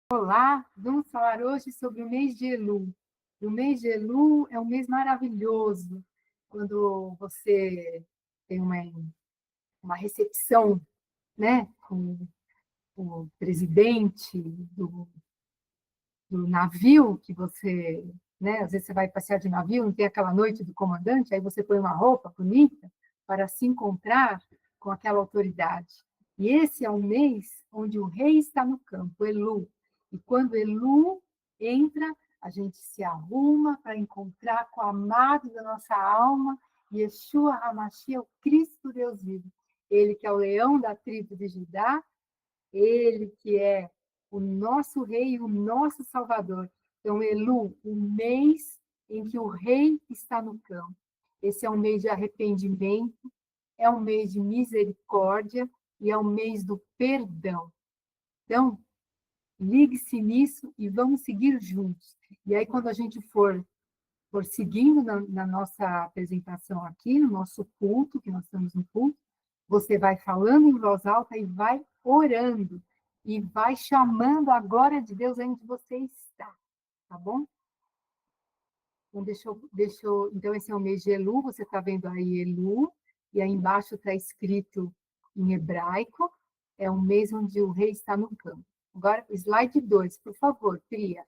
Olá, vamos falar hoje sobre o mês de Elu. O mês de Elu é um mês maravilhoso, quando você tem uma recepção, né, com o presidente do navio, que você, né, às vezes você vai passear de navio, não tem aquela noite do comandante, aí você põe uma roupa bonita para se encontrar com aquela autoridade. E esse é o mês onde o rei está no campo, Elu. E quando Elu entra, a gente se arruma para encontrar com o amado da nossa alma, Yeshua HaMashiach, o Cristo Deus vivo. Ele que é o leão da tribo de Judá, ele que é o nosso rei e o nosso salvador. Então, Elu, o mês em que o rei está no campo. Esse é um mês de arrependimento, é um mês de misericórdia e é um mês do perdão. Então, ligue-se nisso e vamos seguir juntos. E aí, quando a gente for seguindo na nossa apresentação aqui, no nosso culto, que nós estamos no culto, você vai falando em voz alta e vai orando. E vai chamando a glória de Deus onde você está. Tá bom? Então, então esse é o mês de Elu, você está vendo aí Elu, e aí embaixo está escrito em hebraico, é um mês onde o rei está no campo. Agora, slide 2, por favor, Cria.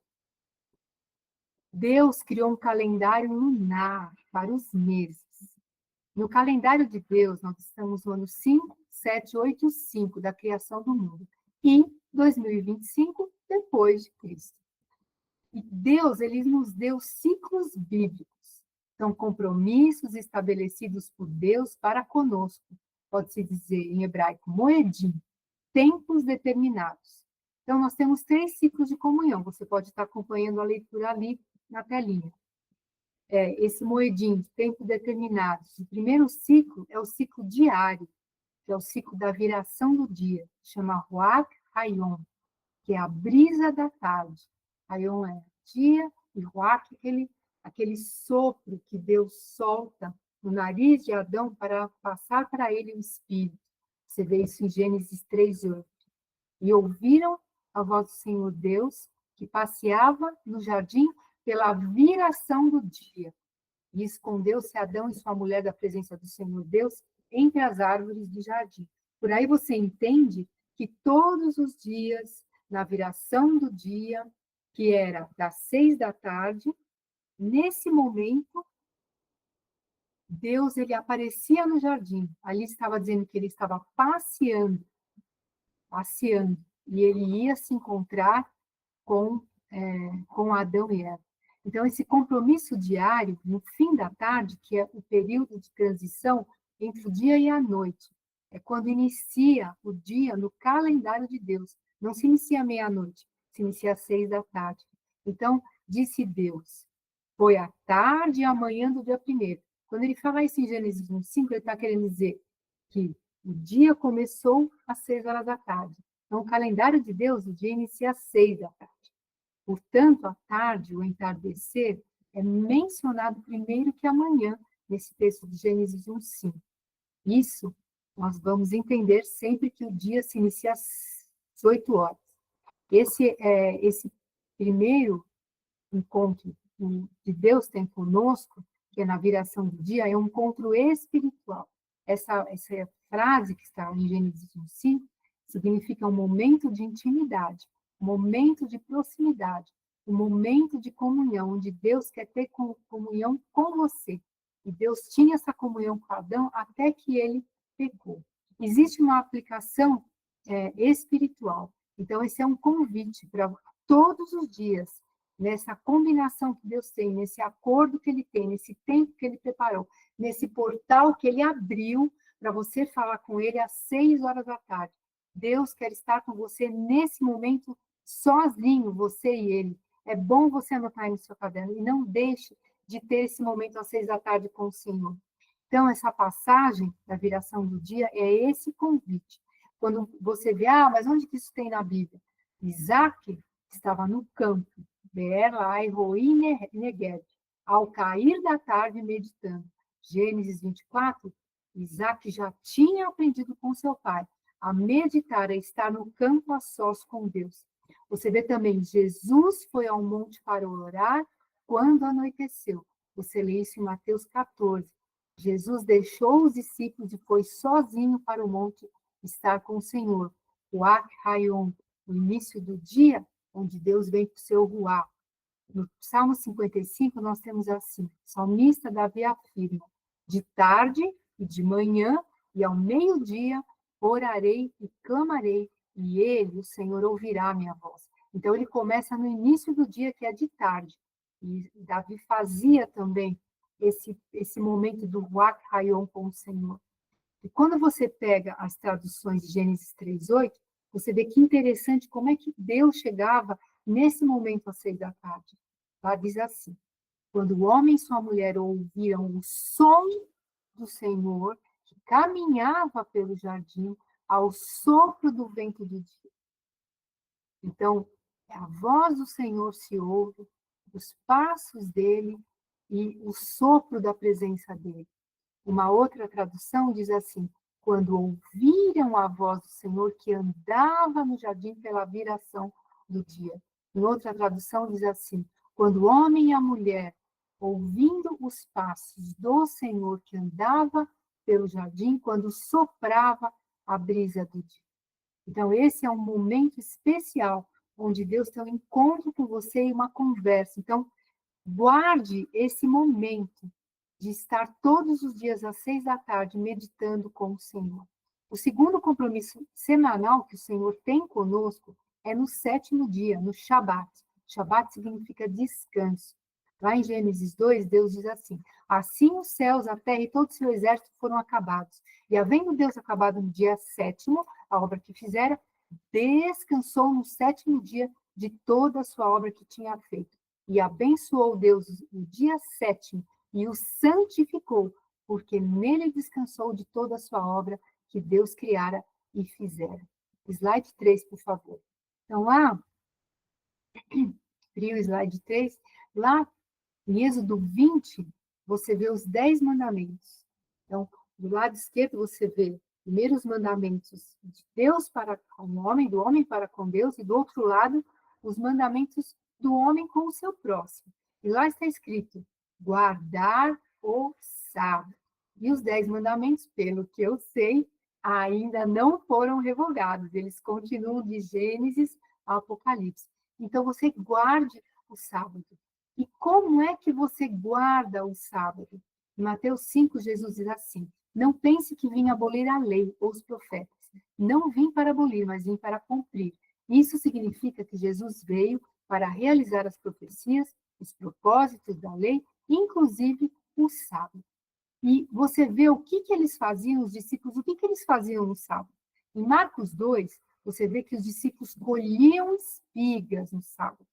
Deus criou um calendário lunar para os meses. No calendário de Deus, nós estamos no ano 5785 da criação do mundo. E 2025, depois de Cristo. E Deus, ele nos deu ciclos bíblicos. São compromissos estabelecidos por Deus para conosco. Pode-se dizer em hebraico, moedim, tempos determinados. Então, nós temos 3 ciclos de comunhão. Você pode estar acompanhando a leitura ali na telinha. Esse moedim de tempo determinado. O primeiro ciclo é o ciclo diário, que é o ciclo da viração do dia, chama Ruach Hayon, que é a brisa da tarde. Hayon é dia, e Ruach, aquele sopro que Deus solta no nariz de Adão para passar para ele o Espírito. Você vê isso em Gênesis 3:8. E ouviram a voz do Senhor Deus, que passeava no jardim pela viração do dia. E escondeu-se Adão e sua mulher da presença do Senhor Deus entre as árvores do jardim. Por aí você entende que todos os dias, na viração do dia, que era das 6 da tarde, nesse momento, Deus ele aparecia no jardim. Ali estava dizendo que ele estava passeando, e ele ia se encontrar com Adão e Eva. Então, esse compromisso diário, no fim da tarde, que é o período de transição entre o dia e a noite, é quando inicia o dia no calendário de Deus. Não se inicia meia-noite, se inicia às 6 da tarde. Então, disse Deus, foi a tarde e a manhã do dia primeiro. Quando ele fala isso em Gênesis 1:5, ele está querendo dizer que o dia começou às 6 horas da tarde. Então, o calendário de Deus, o dia inicia às 6 da tarde. Portanto, a tarde, o entardecer, é mencionado primeiro que amanhã, nesse texto de Gênesis 1:5. Isso nós vamos entender sempre que o dia se inicia às 8 horas. Esse primeiro encontro que Deus tem conosco, que é na viração do dia, é um encontro espiritual. Essa frase que está em Gênesis 1:5 significa um momento de intimidade, um momento de proximidade, um momento de comunhão, onde Deus quer ter comunhão com você. E Deus tinha essa comunhão com Adão até que ele pecou. Existe uma aplicação espiritual. Então, esse é um convite para todos os dias, nessa combinação que Deus tem, nesse acordo que ele tem, nesse tempo que ele preparou, nesse portal que ele abriu para você falar com ele às 6 horas da tarde. Deus quer estar com você nesse momento sozinho, você e ele. É bom você anotar aí no seu caderno e não deixe de ter esse momento às 6 da tarde com o Senhor. Então, essa passagem da viração do dia é esse convite. Quando você vê, mas onde que isso tem na Bíblia? Isaac estava no campo, Beer Lai Roi Negev, ao cair da tarde meditando. Gênesis 24, Isaac já tinha aprendido com seu pai a meditar, a estar no campo a sós com Deus. Você vê também, Jesus foi ao monte para orar quando anoiteceu. Você lê isso em Mateus 14. Jesus deixou os discípulos e foi sozinho para o monte estar com o Senhor. O Ak Hayon, no início do dia, onde Deus vem para o seu ruá. No Salmo 55, nós temos assim: o salmista Davi afirma: de tarde e de manhã e ao meio-dia orarei e clamarei, e ele, o Senhor, ouvirá a minha voz. Então, ele começa no início do dia, que é de tarde. E Davi fazia também esse momento do Ruach Hayon com o Senhor. E quando você pega as traduções de Gênesis 3:8, você vê que interessante como é que Deus chegava nesse momento às 6 da tarde. Lá diz assim: quando o homem e sua mulher ouviram o som do Senhor, que caminhava pelo jardim ao sopro do vento do dia. Então, a voz do Senhor se ouve, os passos dele e o sopro da presença dele. Uma outra tradução diz assim: quando ouviram a voz do Senhor que andava no jardim pela viração do dia. Em outra tradução diz assim: quando o homem e a mulher, ouvindo os passos do Senhor que andava pelo jardim, quando soprava a brisa do dia. Então, esse é um momento especial, onde Deus tem um encontro com você e uma conversa. Então, guarde esse momento de estar todos os dias às 6 da tarde meditando com o Senhor. O segundo compromisso semanal que o Senhor tem conosco é no 7º dia, no Shabat. Shabat significa descanso. Lá em Gênesis 2, Deus diz assim: assim os céus, a terra e todo o seu exército foram acabados. E havendo Deus acabado no dia 7º, a obra que fizera, descansou no 7º dia de toda a sua obra que tinha feito. E abençoou Deus o dia 7º e o santificou, porque nele descansou de toda a sua obra que Deus criara e fizera. Slide 3, por favor. Então, lá, o slide 3, lá em Êxodo 20, você vê os 10 mandamentos. Então, do lado esquerdo, você vê primeiro os mandamentos de Deus para com o homem, do homem para com Deus, e do outro lado, os mandamentos do homem com o seu próximo. E lá está escrito: guardar o sábado. E os 10 mandamentos, pelo que eu sei, ainda não foram revogados. Eles continuam de Gênesis a Apocalipse. Então, você guarde o sábado. E como é que você guarda o sábado? Em Mateus 5, Jesus diz assim: não pense que vim abolir a lei ou os profetas. Não vim para abolir, mas vim para cumprir. Isso significa que Jesus veio para realizar as profecias, os propósitos da lei, inclusive o sábado. E você vê o que eles faziam, os discípulos, o que eles faziam no sábado. Em Marcos 2, você vê que os discípulos colhiam espigas no sábado.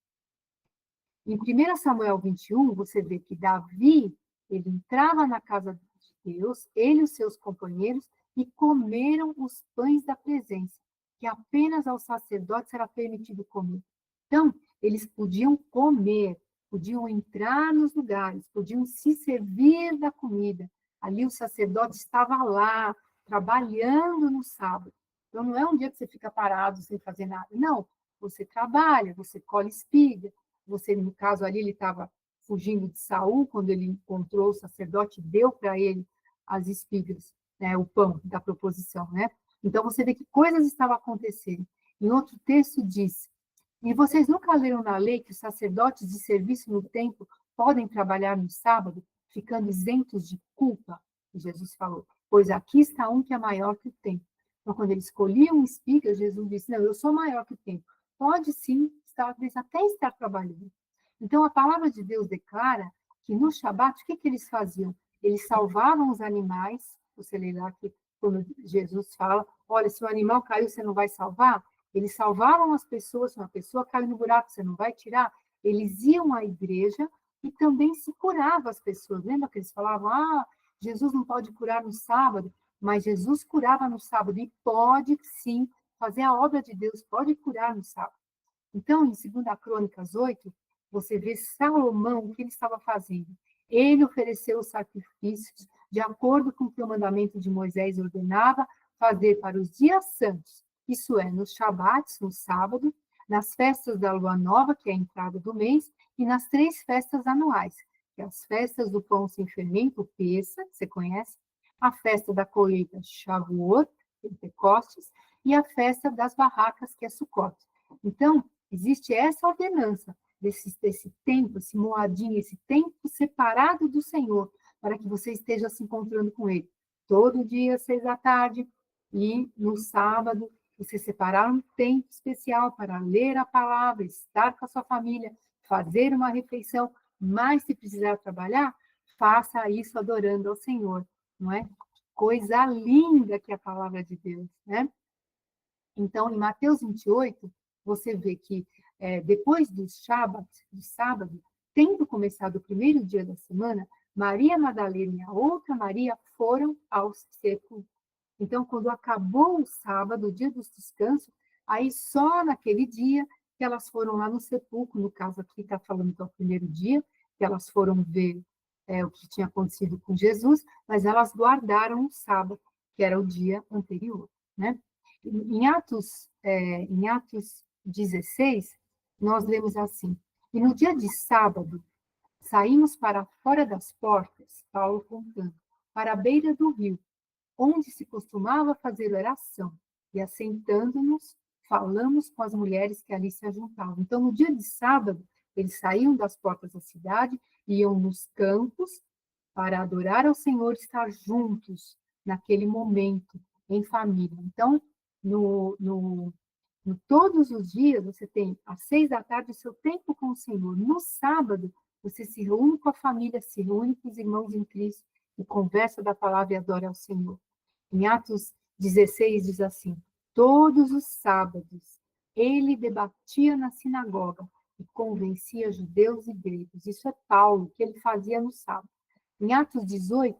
Em 1 Samuel 21, você vê que Davi, ele entrava na casa de Deus, ele e os seus companheiros, e comeram os pães da presença, que apenas aos sacerdotes era permitido comer. Então, eles podiam comer, podiam entrar nos lugares, podiam se servir da comida. Ali o sacerdote estava lá, trabalhando no sábado. Então, não é um dia que você fica parado sem fazer nada. Não, você trabalha, você colhe espiga. Você, no caso ali, ele estava fugindo de Saul, quando ele encontrou o sacerdote, deu para ele as espigas, né, o pão da proposição, né? Então, você vê que coisas estavam acontecendo. Em outro texto diz: e vocês nunca leram na lei que os sacerdotes de serviço no templo podem trabalhar no sábado, ficando isentos de culpa? E Jesus falou: pois aqui está um que é maior que o templo. Então, quando eles colhiam espigas, Jesus disse: não, eu sou maior que o templo. Pode sim até estar trabalhando. Então, a palavra de Deus declara que no Shabat, o que eles faziam? Eles salvavam os animais. Você lê lá que quando Jesus fala: olha, se o animal caiu, você não vai salvar? Eles salvavam as pessoas. Se uma pessoa caiu no buraco, você não vai tirar? Eles iam à igreja e também se curavam as pessoas. Lembra que eles falavam: Jesus não pode curar no sábado, mas Jesus curava no sábado e pode sim fazer a obra de Deus, pode curar no sábado. Então, em 2 Crônicas 8, você vê Salomão, o que ele estava fazendo. Ele ofereceu os sacrifícios de acordo com o que o mandamento de Moisés ordenava fazer para os dias santos, isso é, nos Shabats, no sábado, nas festas da lua nova, que é a entrada do mês, e nas 3 festas anuais, que é as festas do pão sem fermento, o Pêssach, que você conhece, a festa da colheita, Shavuot, Pentecostes, e a festa das barracas, que é Sukkot. Então, existe essa ordenança desse tempo, esse moadinho, esse tempo separado do Senhor, para que você esteja se encontrando com Ele. Todo dia, 6 da tarde, e no sábado, você separar um tempo especial para ler a palavra, estar com a sua família, fazer uma refeição, mas se precisar trabalhar, faça isso adorando ao Senhor, não é? Coisa linda que é a palavra de Deus, né? Então, em Mateus 28, você vê que depois do sábado, tendo começado o primeiro dia da semana, Maria Madalena e a outra Maria foram ao sepulcro. Então, quando acabou o sábado, o dia dos descansos, aí só naquele dia que elas foram lá no sepulcro, no caso aqui está falando que é o primeiro dia, que elas foram ver o que tinha acontecido com Jesus, mas elas guardaram o sábado, que era o dia anterior, né? Em Atos 16, nós lemos assim: e no dia de sábado, saímos para fora das portas, Paulo contando, para a beira do rio, onde se costumava fazer oração, e assentando-nos, falamos com as mulheres que ali se ajuntavam. Então, no dia de sábado, eles saíam das portas da cidade, iam nos campos para adorar ao Senhor, estar juntos naquele momento, em família. Então, todos os dias, você tem às 6 da tarde o seu tempo com o Senhor. No sábado, você se reúne com a família, se reúne com os irmãos em Cristo, e conversa da palavra e adora ao Senhor. Em Atos 16 diz assim: todos os sábados ele debatia na sinagoga e convencia judeus e gregos. Isso é Paulo, que ele fazia no sábado. Em Atos 18,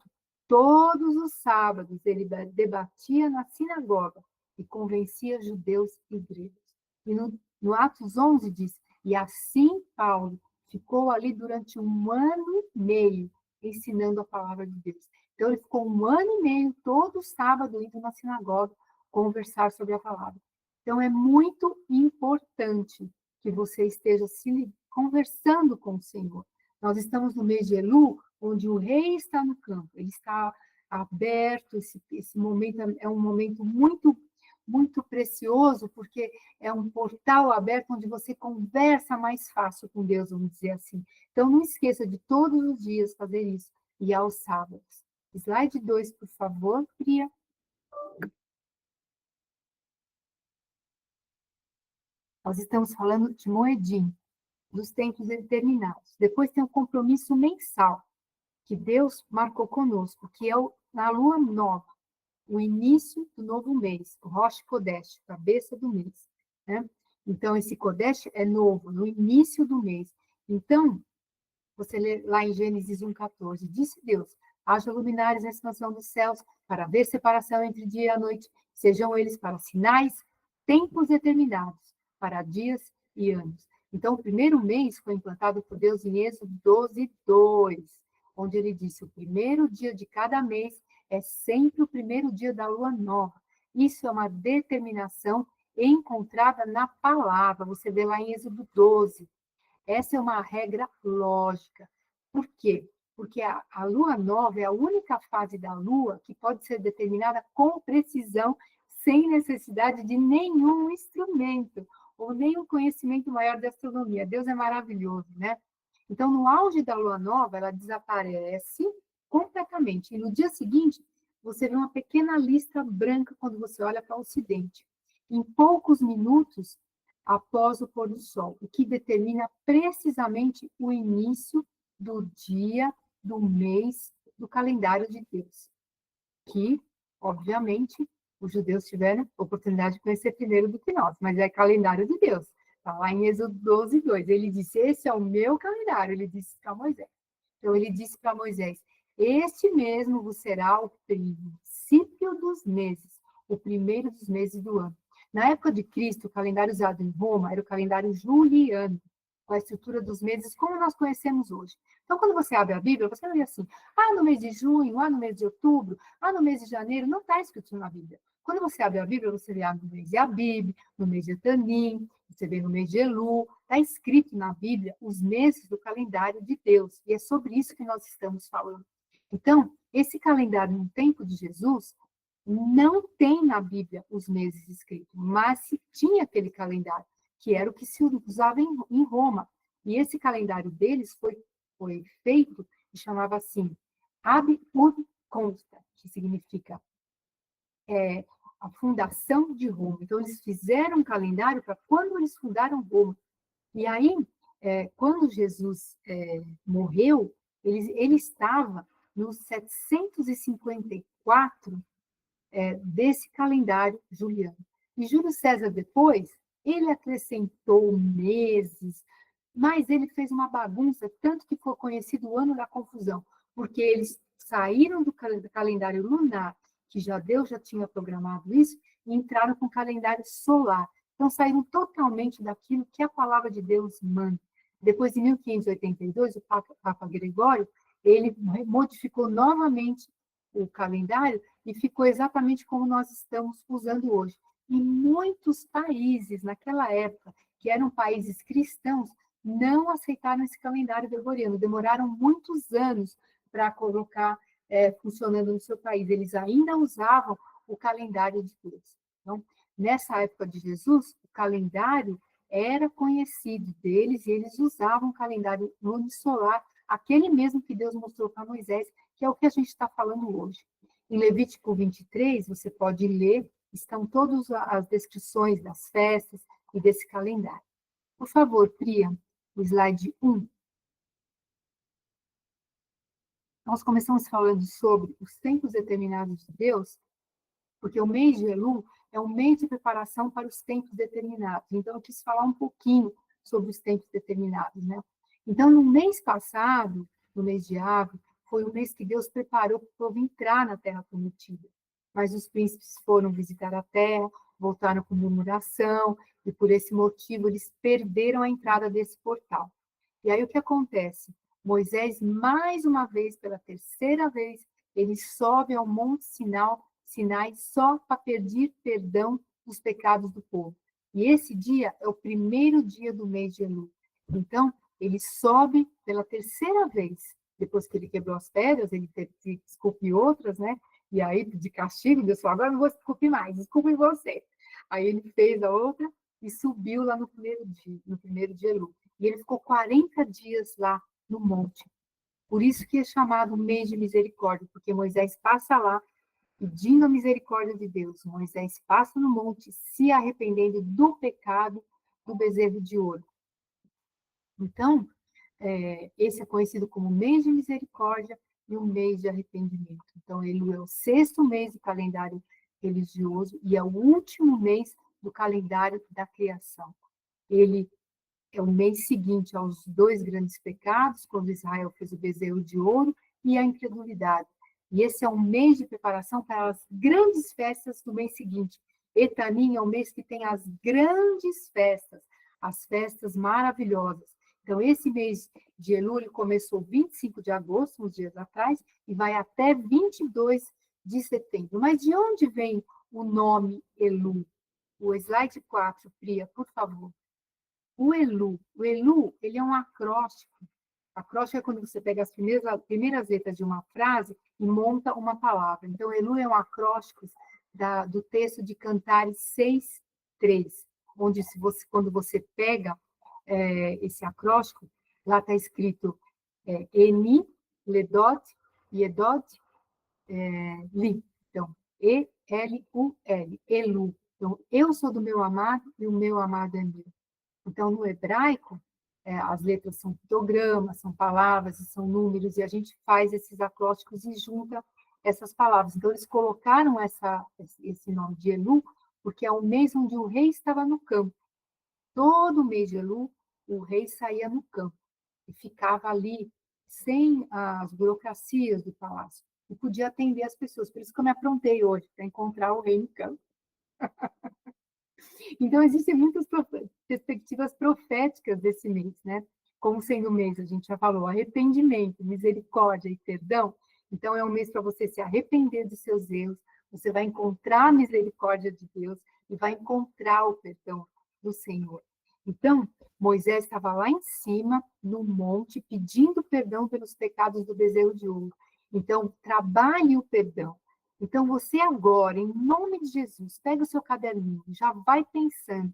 todos os sábados ele debatia na sinagoga e convencia judeus e gregos. E no Atos 11 diz: e assim Paulo ficou ali durante 1 ano e meio ensinando a palavra de Deus. Então, ele ficou 1 ano e meio, todo sábado, indo na sinagoga, conversar sobre a palavra. Então, é muito importante que você esteja se conversando com o Senhor. Nós estamos no mês de Elul, onde o rei está no campo, ele está aberto, esse momento é um momento muito, muito precioso, porque é um portal aberto onde você conversa mais fácil com Deus, vamos dizer assim. Então, não esqueça de todos os dias fazer isso, e aos sábados. Slide 2, por favor, Priya. Nós estamos falando de Moedim, dos tempos determinados. Depois tem o compromisso mensal, que Deus marcou conosco, que é na lua nova, o início do novo mês, o Rosh Kodesh, cabeça do mês, né? Então, esse Kodesh é novo, no início do mês. Então, você lê lá em Gênesis 1,14, disse Deus: haja luminares na expansão dos céus, para haver separação entre dia e a noite, sejam eles para sinais, tempos determinados, para dias e anos. Então, o primeiro mês foi implantado por Deus em Êxodo 12:2, onde ele disse: o primeiro dia de cada mês é sempre o primeiro dia da lua nova. Isso é uma determinação encontrada na palavra. Você vê lá em Êxodo 12. Essa é uma regra lógica. Por quê? Porque a lua nova é a única fase da lua que pode ser determinada com precisão, sem necessidade de nenhum instrumento, ou nenhum conhecimento maior da astronomia. Deus é maravilhoso, né? Então, no auge da lua nova, ela desaparece completamente. E no dia seguinte, você vê uma pequena lista branca quando você olha para o ocidente. Em poucos minutos, após o pôr do sol, o que determina precisamente o início do dia, do mês, do calendário de Deus, que, obviamente, os judeus tiveram oportunidade de conhecer primeiro do que nós, mas é calendário de Deus. Está lá em Êxodo 12:2. Ele disse: esse é o meu calendário, ele disse para Moisés. Então, ele disse para Moisés: este mesmo vos será o princípio dos meses, o primeiro dos meses do ano. Na época de Cristo, o calendário usado em Roma era o calendário juliano, com a estrutura dos meses como nós conhecemos hoje. Então, quando você abre a Bíblia, você vai ver assim: no mês de junho, no mês de outubro, no mês de janeiro, não está escrito na Bíblia. Quando você abre a Bíblia, você vê no mês de Abib, no mês de Etanim, Você vê no mês de Elu, está escrito na Bíblia os meses do calendário de Deus, e é sobre isso que nós estamos falando. Então, esse calendário no tempo de Jesus não tem na Bíblia os meses escritos, mas se tinha aquele calendário, que era o que se usava em Roma. E esse calendário deles foi feito e chamava assim, Ab Urb Consta, que significa a fundação de Roma. Então, eles fizeram um calendário para quando eles fundaram Roma. E aí, quando Jesus morreu, ele estava no 754 desse calendário juliano. E Júlio César, depois, ele acrescentou meses, mas ele fez uma bagunça, tanto que foi conhecido o ano da confusão, porque eles saíram do calendário lunar, que Deus já tinha programado isso, e entraram com o calendário solar. Então, saíram totalmente daquilo que a palavra de Deus manda. Depois, em 1582, o Papa Gregório, ele modificou novamente o calendário e ficou exatamente como nós estamos usando hoje. E muitos países, naquela época, que eram países cristãos, não aceitaram esse calendário gregoriano, demoraram muitos anos para colocar funcionando no seu país. Eles ainda usavam o calendário de Deus. Então, nessa época de Jesus, o calendário era conhecido deles e eles usavam o calendário lunisolar, aquele mesmo que Deus mostrou para Moisés, que é o que a gente está falando hoje. Em Levítico 23, você pode ler, estão todas as descrições das festas e desse calendário. Por favor, Priya, o slide 1. Nós começamos falando sobre os tempos determinados de Deus, porque o mês de Elu é um mês de preparação para os tempos determinados. Então, eu quis falar um pouquinho sobre os tempos determinados, né? Então, no mês passado, no mês de Av, foi o mês que Deus preparou para o povo entrar na Terra Prometida. Mas os príncipes foram visitar a terra, voltaram com murmuração, e por esse motivo eles perderam a entrada desse portal. E aí o que acontece? Moisés, mais uma vez, pela terceira vez, ele sobe ao Monte Sinai só para pedir perdão dos pecados do povo. E esse dia é o primeiro dia do mês de Elul. Então, ele sobe pela terceira vez. Depois que ele quebrou as pedras, ele teve que esculpir outras, né? E aí, de castigo, Deus falou, agora não vou esculpir mais, esculpe você. Aí ele fez a outra e subiu lá no primeiro dia Elul. E ele ficou 40 dias lá no monte. Por isso que é chamado mês de misericórdia, porque Moisés passa lá pedindo a misericórdia de Deus. Moisés passa no monte se arrependendo do pecado do bezerro de ouro. Então, esse é conhecido como mês de misericórdia e o mês de arrependimento. Então, ele é o sexto mês do calendário religioso e é o último mês do calendário da criação. Ele é o mês seguinte aos dois grandes pecados, quando Israel fez o bezerro de ouro e a incredulidade. E esse é um mês de preparação para as grandes festas do mês seguinte. Etanim é o mês que tem as grandes festas, as festas maravilhosas. Então, esse mês de Elul começou 25 de agosto, uns dias atrás, e vai até 22 de setembro. Mas de onde vem o nome Elul? O slide 4, Priya, por favor. O Elu, ele é um acróstico. Acróstico é quando você pega as primeiras letras de uma frase e monta uma palavra. Então, Elu é um acróstico do texto de Cantares 6:3, onde quando você pega esse acróstico, lá está escrito Eni, Ledot, Yedot, Li. Então, E-L-U-L, Elu. Então, eu sou do meu amado e o meu amado é meu. Então, no hebraico, as letras são pictogramas, são palavras, são números, e a gente faz esses acrósticos e junta essas palavras. Então, eles colocaram esse nome de Elu, porque é o mês onde o rei estava no campo. Todo mês de Elu, o rei saía no campo e ficava ali, sem as burocracias do palácio, e podia atender as pessoas. Por isso que eu me aprontei hoje, para encontrar o rei no campo. Então, existem muitas perspectivas proféticas desse mês, né? Como sendo o mês, a gente já falou, arrependimento, misericórdia e perdão. Então, é um mês para você se arrepender dos seus erros, você vai encontrar a misericórdia de Deus e vai encontrar o perdão do Senhor. Então, Moisés estava lá em cima, no monte, pedindo perdão pelos pecados do bezerro de ouro. Então, trabalhe o perdão. Então, você agora, em nome de Jesus, pega o seu caderninho, já vai pensando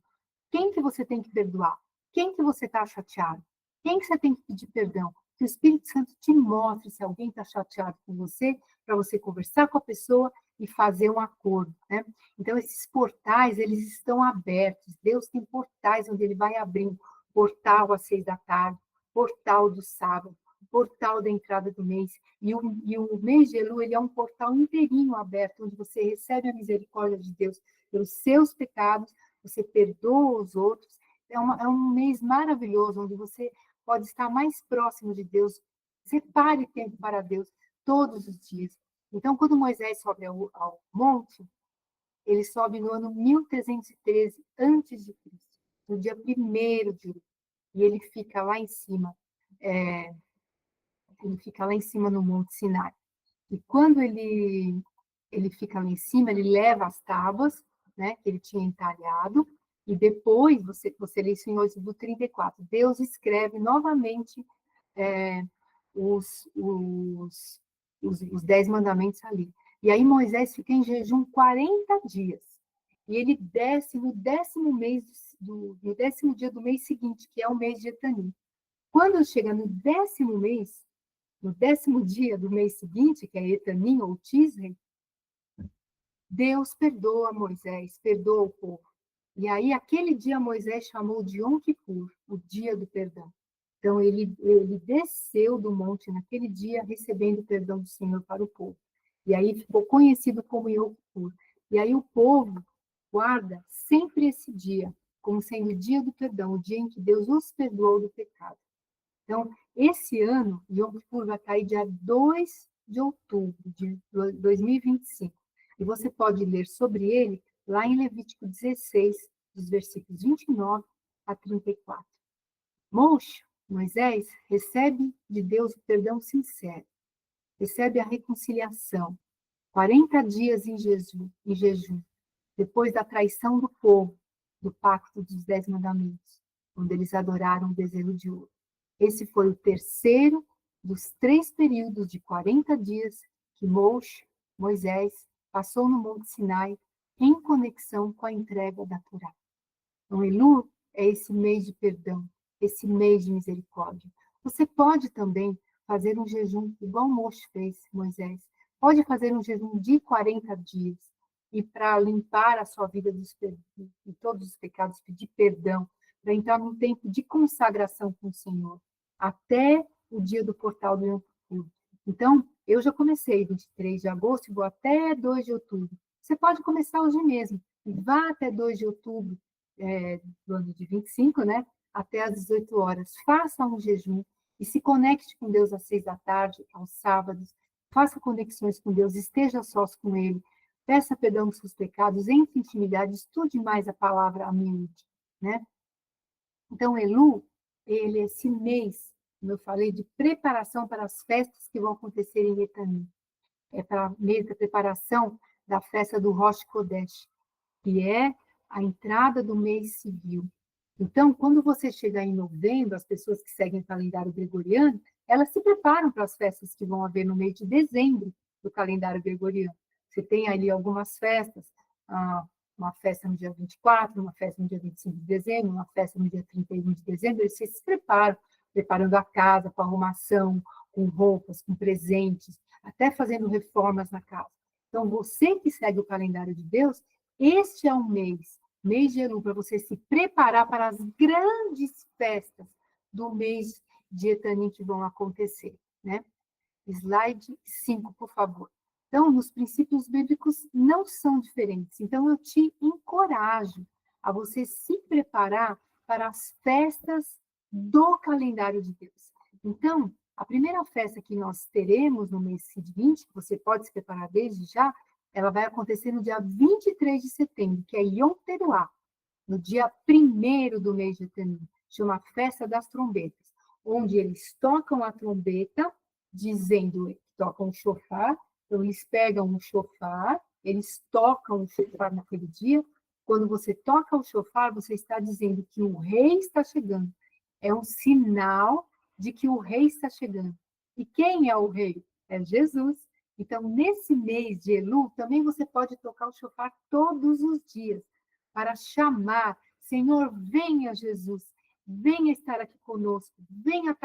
quem que você tem que perdoar, quem que você está chateado, quem que você tem que pedir perdão. Que o Espírito Santo te mostre se alguém está chateado com você, para você conversar com a pessoa e fazer um acordo, né? Então, esses portais, eles estão abertos. Deus tem portais onde ele vai abrindo. Portal às 6 da tarde, portal do sábado, portal da entrada do mês. E o mês de Elul, ele é um portal inteirinho aberto, onde você recebe a misericórdia de Deus pelos seus pecados, você perdoa os outros. É um mês maravilhoso, onde você pode estar mais próximo de Deus. Separe tempo para Deus todos os dias. Então, quando Moisés sobe ao monte, ele sobe no ano 1313 a.C., no dia 1º de Elul, e ele fica lá em cima, no Monte Sinai. E quando ele fica lá em cima, ele leva as tábuas, né, que ele tinha entalhado, e depois, você lê isso em Êxodo 34, Deus escreve novamente os 10 mandamentos ali. E aí Moisés fica em jejum 40 dias. E ele desce no 10º dia do mês seguinte, que é o mês de Etanim. Quando chega no 10º mês, no 10º dia do mês seguinte, que é Etanim ou Tisre, Deus perdoa Moisés, perdoa o povo. E aí, aquele dia, Moisés chamou de Yom Kippur, o dia do perdão. Então, ele desceu do monte naquele dia, recebendo o perdão do Senhor para o povo. E aí ficou conhecido como Yom Kippur. E aí o povo guarda sempre esse dia, como sendo o dia do perdão, o dia em que Deus os perdoou do pecado. Então, esse ano, Yom Kippur vai cair dia 2 de outubro de 2025. E você pode ler sobre ele lá em Levítico 16, dos versículos 29 a 34. Moisés, recebe de Deus o perdão sincero, recebe a reconciliação, 40 dias em jejum, depois da traição do povo, do pacto dos 10 mandamentos, onde eles adoraram o bezerro de ouro. Esse foi o terceiro dos 3 períodos de 40 dias que Moisés passou no Monte Sinai em conexão com a entrega da Torá. Então, Elul é esse mês de perdão, esse mês de misericórdia. Você pode também fazer um jejum, igual Moisés. Pode fazer um jejum de 40 dias e para limpar a sua vida de todos os pecados, pedir perdão, para entrar num tempo de consagração com o Senhor, até o dia do portal do Yom Kippur. Então, eu já comecei 23 de agosto e vou até 2 de outubro. Você pode começar hoje mesmo, e vá até 2 de outubro do ano de 25, né? Até às 18 horas. Faça um jejum e se conecte com Deus às 6 da tarde, aos sábados. Faça conexões com Deus, esteja sós com Ele. Peça perdão dos seus pecados, entre em intimidade, estude mais a palavra a miúde, né? Então, Elul, ele é esse mês, como eu falei, de preparação para as festas que vão acontecer em Etanim. É para mês da preparação da festa do Rosh Kodesh, que é a entrada do mês civil. Então, quando você chegar em novembro, as pessoas que seguem o calendário gregoriano, elas se preparam para as festas que vão haver no mês de dezembro do calendário gregoriano. Você tem ali algumas festas, uma festa no dia 24, uma festa no dia 25 de dezembro, uma festa no dia 31 de dezembro, eles se preparam, preparando a casa com arrumação, com roupas, com presentes, até fazendo reformas na casa. Então, você que segue o calendário de Deus, este é um mês de Elul, para você se preparar para as grandes festas do mês de Etanim que vão acontecer, né? Slide 5, por favor. Então, os princípios bíblicos não são diferentes. Então, eu te encorajo a você se preparar para as festas do calendário de Deus. Então, a primeira festa que nós teremos no mês seguinte, que você pode se preparar desde já, ela vai acontecer no dia 23 de setembro, que é Yom Teruah, no dia 1º do mês de Etanim, chama Festa das Trombetas, onde eles tocam a trombeta, dizendo, tocam o shofar, então eles pegam um shofar, eles tocam o shofar naquele dia, Quando você toca o shofar, você está dizendo que o rei está chegando. É um sinal de que o rei está chegando. E quem é o rei? É Jesus. Então, nesse mês de Elu, também você pode tocar o shofar todos os dias para chamar, Senhor, venha Jesus, venha estar aqui conosco, venha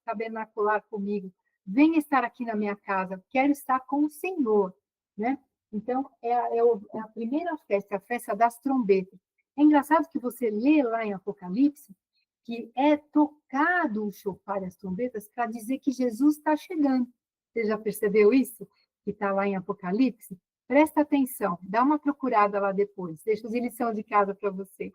tabernacular comigo, venha estar aqui na minha casa, quero estar com o Senhor, né? Então, é a primeira festa, a festa das trombetas. É engraçado que você lê lá em Apocalipse que é tocado o chofar e as trombetas para dizer que Jesus está chegando. Você já percebeu isso? Que está lá em Apocalipse? Presta atenção, dá uma procurada lá depois. Deixa as lição de casa para você.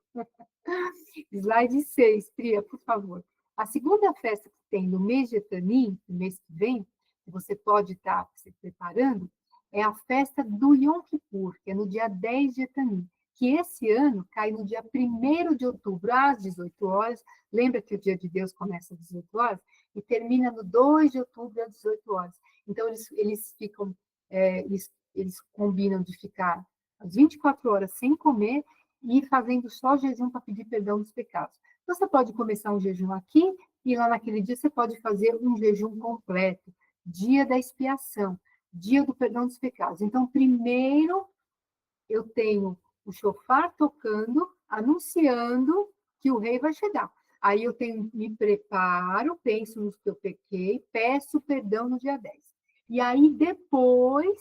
Slide 6, Priya, por favor. A segunda festa que tem no mês de Etanim, no mês que vem, que você pode estar se preparando, é a festa do Yom Kippur, que é no dia 10 de Etanim, que esse ano cai no dia 1º de outubro, às 18 horas. Lembra que o dia de Deus começa às 18 horas e termina no 2 de outubro, às 18 horas. Então, eles ficam, eles combinam de ficar às 24 horas sem comer e fazendo só jejum para pedir perdão dos pecados. Você pode começar um jejum aqui e lá naquele dia você pode fazer um jejum completo, dia da expiação, dia do perdão dos pecados. Então, primeiro eu tenho o shofar tocando, anunciando que o rei vai chegar. Aí eu me preparo, penso no que eu pequei, peço perdão no dia 10. E aí depois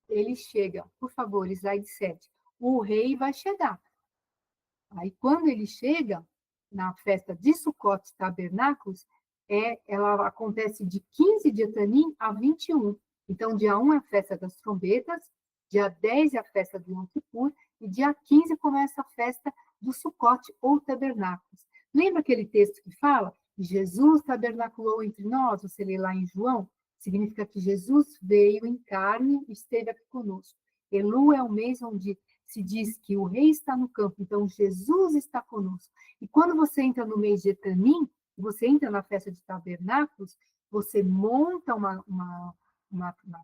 ele chega. Por favor, slide 7. O rei vai chegar. Aí, quando ele chega, na festa de Sukkot Tabernáculos, ela acontece de 15 de Etanim a 21. Então, dia 1 é a festa das trombetas, dia 10 é a festa do Yom Kippur, e dia 15 começa a festa do Sukkot ou Tabernáculos. Lembra aquele texto que fala? Jesus tabernaculou entre nós, você lê lá em João? Significa que Jesus veio em carne e esteve aqui conosco. Elu é o mês onde se diz que o rei está no campo, então Jesus está conosco. E quando você entra no mês de Etanim, você entra na festa de tabernáculos, você monta uma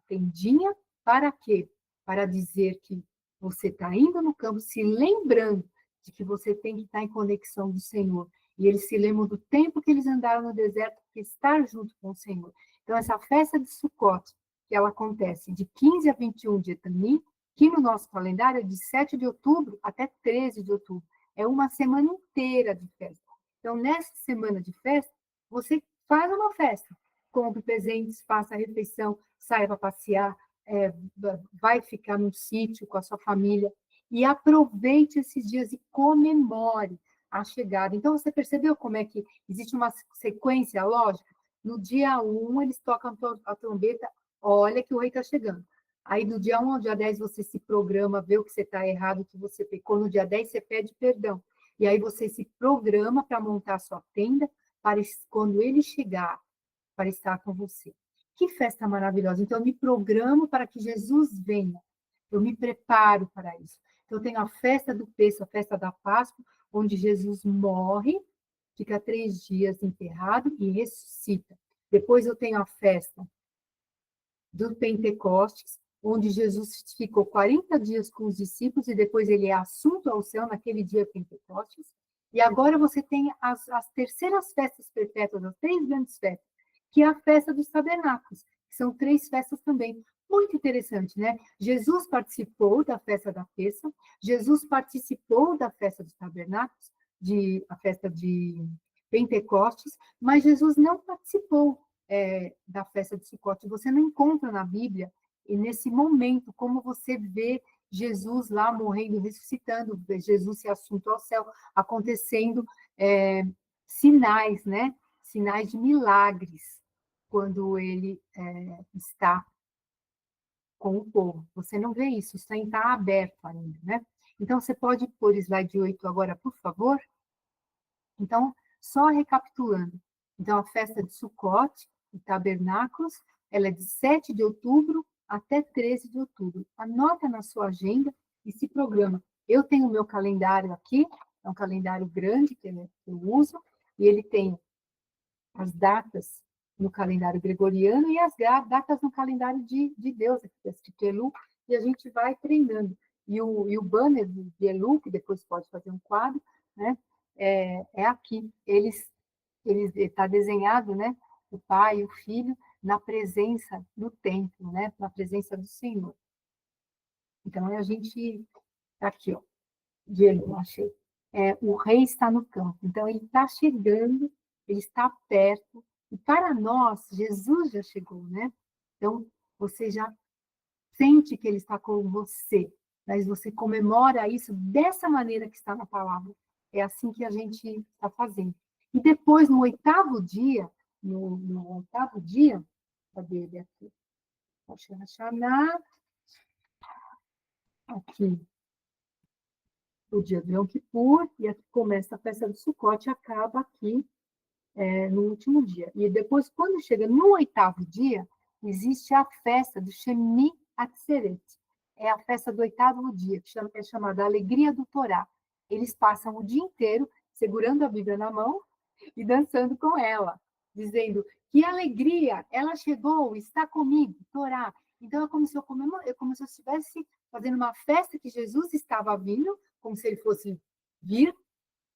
tendinha para quê? Para dizer que você está indo no campo, se lembrando de que você tem que estar em conexão do Senhor. E eles se lembram do tempo que eles andaram no deserto, que estar junto com o Senhor. Então, essa festa de Sukkot, que ela acontece de 15 a 21 de Etanim, que no nosso calendário é de 7 de outubro até 13 de outubro. É uma semana inteira de festa. Então, nessa semana de festa, você faz uma festa. Compre presentes, faça a refeição, saia para passear, vai ficar num sítio com a sua família e aproveite esses dias e comemore a chegada. Então, você percebeu como é que existe uma sequência lógica? No dia 1, eles tocam a trombeta, olha que o rei está chegando. Aí, do dia 1 ao dia 10, você se programa, vê o que você está errado, o que você pecou. No dia 10, você pede perdão. E aí, você se programa para montar a sua tenda, para quando ele chegar, para estar com você. Que festa maravilhosa. Então, eu me programo para que Jesus venha. Eu me preparo para isso. Então, eu tenho a festa do Pêssego, a festa da Páscoa, onde Jesus morre, fica 3 dias enterrado e ressuscita. Depois eu tenho a festa do Pentecostes, onde Jesus ficou 40 dias com os discípulos e depois ele é assunto ao céu naquele dia Pentecostes. E agora você tem as terceiras festas perpétuas, as 3 grandes festas, que é a festa dos tabernáculos, que são 3 festas também. Muito interessante, né? Jesus participou da festa da Pêssego, Jesus participou da festa dos tabernáculos, a festa de Pentecostes, mas Jesus não participou da festa de Sucote. Você não encontra na Bíblia, e nesse momento, como você vê Jesus lá morrendo, ressuscitando, Jesus se assunto ao céu, acontecendo sinais, né? Sinais de milagres, quando ele está com o povo. Você não vê isso, isso está aberto ainda, né? Então, você pode pôr slide 8 agora, por favor? Então, só recapitulando. Então, a festa de Sukkot, e Tabernáculos, ela é de 7 de outubro até 13 de outubro. Anota na sua agenda e se programa. Eu tenho o meu calendário aqui, é um calendário grande que eu uso, e ele tem as datas no calendário gregoriano e as datas no calendário de Deus, aqui da Elu, e a gente vai treinando. E o banner de Elu, que depois pode fazer um quadro, né? É aqui. Eles está desenhado, né? O pai e o filho na presença do templo, né? Na presença do Senhor. Então, a gente tá aqui, ó, de Elu, achei. O rei está no campo. Então, ele está chegando, ele está perto. E para nós, Jesus já chegou, né? Então, você já sente que ele está com você, mas você comemora isso dessa maneira que está na palavra. É assim que a gente está fazendo. E depois, no oitavo dia, cadê ele aqui? Deixa eu achar aqui, o dia do Yom Kippur, e aqui começa a festa do Sukkot e acaba aqui no último dia. E depois, quando chega no oitavo dia, existe a festa do Shemini Atzeret. É a festa do oitavo dia, que é chamada Alegria do Torá. Eles passam o dia inteiro segurando a Bíblia na mão e dançando com ela, dizendo que alegria, ela chegou, está comigo, Torá. Então, é como se como se eu estivesse fazendo uma festa que Jesus estava vindo, como se ele fosse vir.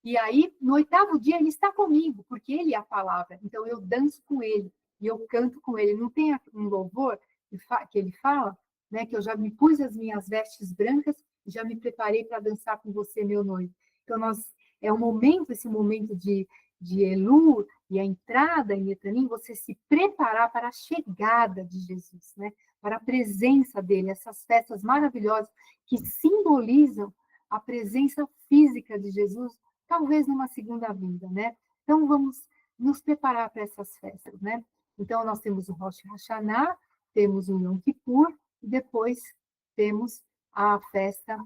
E aí, no oitavo dia, ele está comigo, porque ele é a palavra. Então, eu danço com ele e eu canto com ele. Não tem um louvor que ele fala, né, que eu já me pus as minhas vestes brancas e já me preparei para dançar com você, meu noivo. Então, é um momento, esse momento de Elu e a entrada em Etanim, você se preparar para a chegada de Jesus, né, para a presença dele, essas festas maravilhosas que simbolizam a presença física de Jesus, talvez numa segunda vinda, né? Então, vamos nos preparar para essas festas, né? Então, nós temos o Rosh Hashanah, temos o Yom Kippur, e depois temos a festa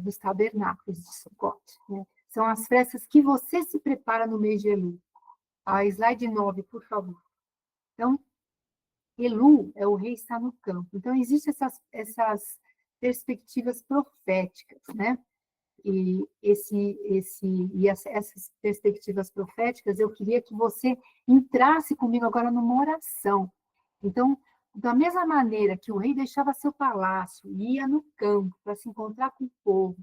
dos tabernáculos de Sukkot, né? São as festas que você se prepara no mês de Elu. A slide 9, por favor. Então, Elu é o rei está no campo. Então, existem essas perspectivas proféticas, né? E essas perspectivas proféticas, eu queria que você entrasse comigo agora numa oração. Então, da mesma maneira que o rei deixava seu palácio, ia no campo para se encontrar com o povo,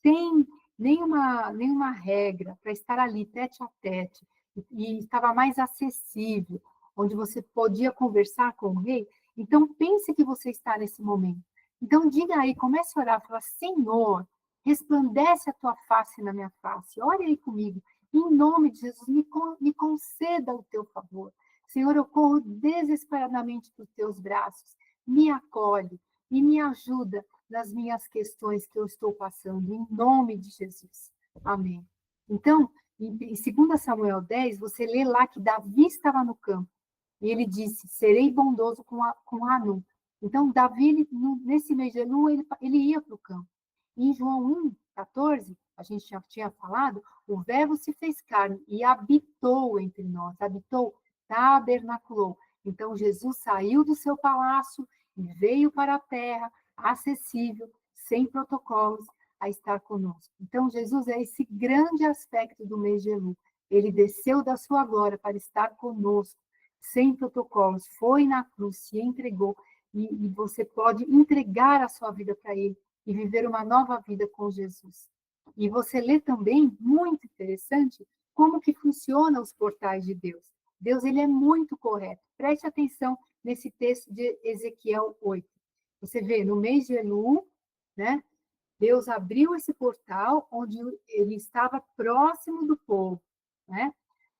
sem nenhuma regra, para estar ali tete a tete, e estava mais acessível, onde você podia conversar com o rei, então pense que você está nesse momento. Então, diga aí, comece a orar, fala, Senhor, resplandece a tua face na minha face. Olha aí comigo. Em nome de Jesus, me conceda o teu favor. Senhor, eu corro desesperadamente para os teus braços. Me acolhe e me ajuda nas minhas questões que eu estou passando. Em nome de Jesus. Amém. Então, em 2 Samuel 10, você lê lá que Davi estava no campo. E ele disse, serei bondoso com Anu. Então, Davi, nesse mês de Elu, ele ia para o campo. Em João 1:14, a gente já tinha falado, o verbo se fez carne e habitou entre nós, habitou, tabernaculou. Então, Jesus saiu do seu palácio e veio para a terra, acessível, sem protocolos, a estar conosco. Então, Jesus é esse grande aspecto do mês de Elu. Ele desceu da sua glória para estar conosco, sem protocolos, foi na cruz, se entregou, e você pode entregar a sua vida para ele e viver uma nova vida com Jesus. E você lê também, muito interessante, como que funcionam os portais de Deus. Deus, ele é muito correto. Preste atenção nesse texto de Ezequiel 8. Você vê, no mês de Elu, né, Deus abriu esse portal onde ele estava próximo do povo, né?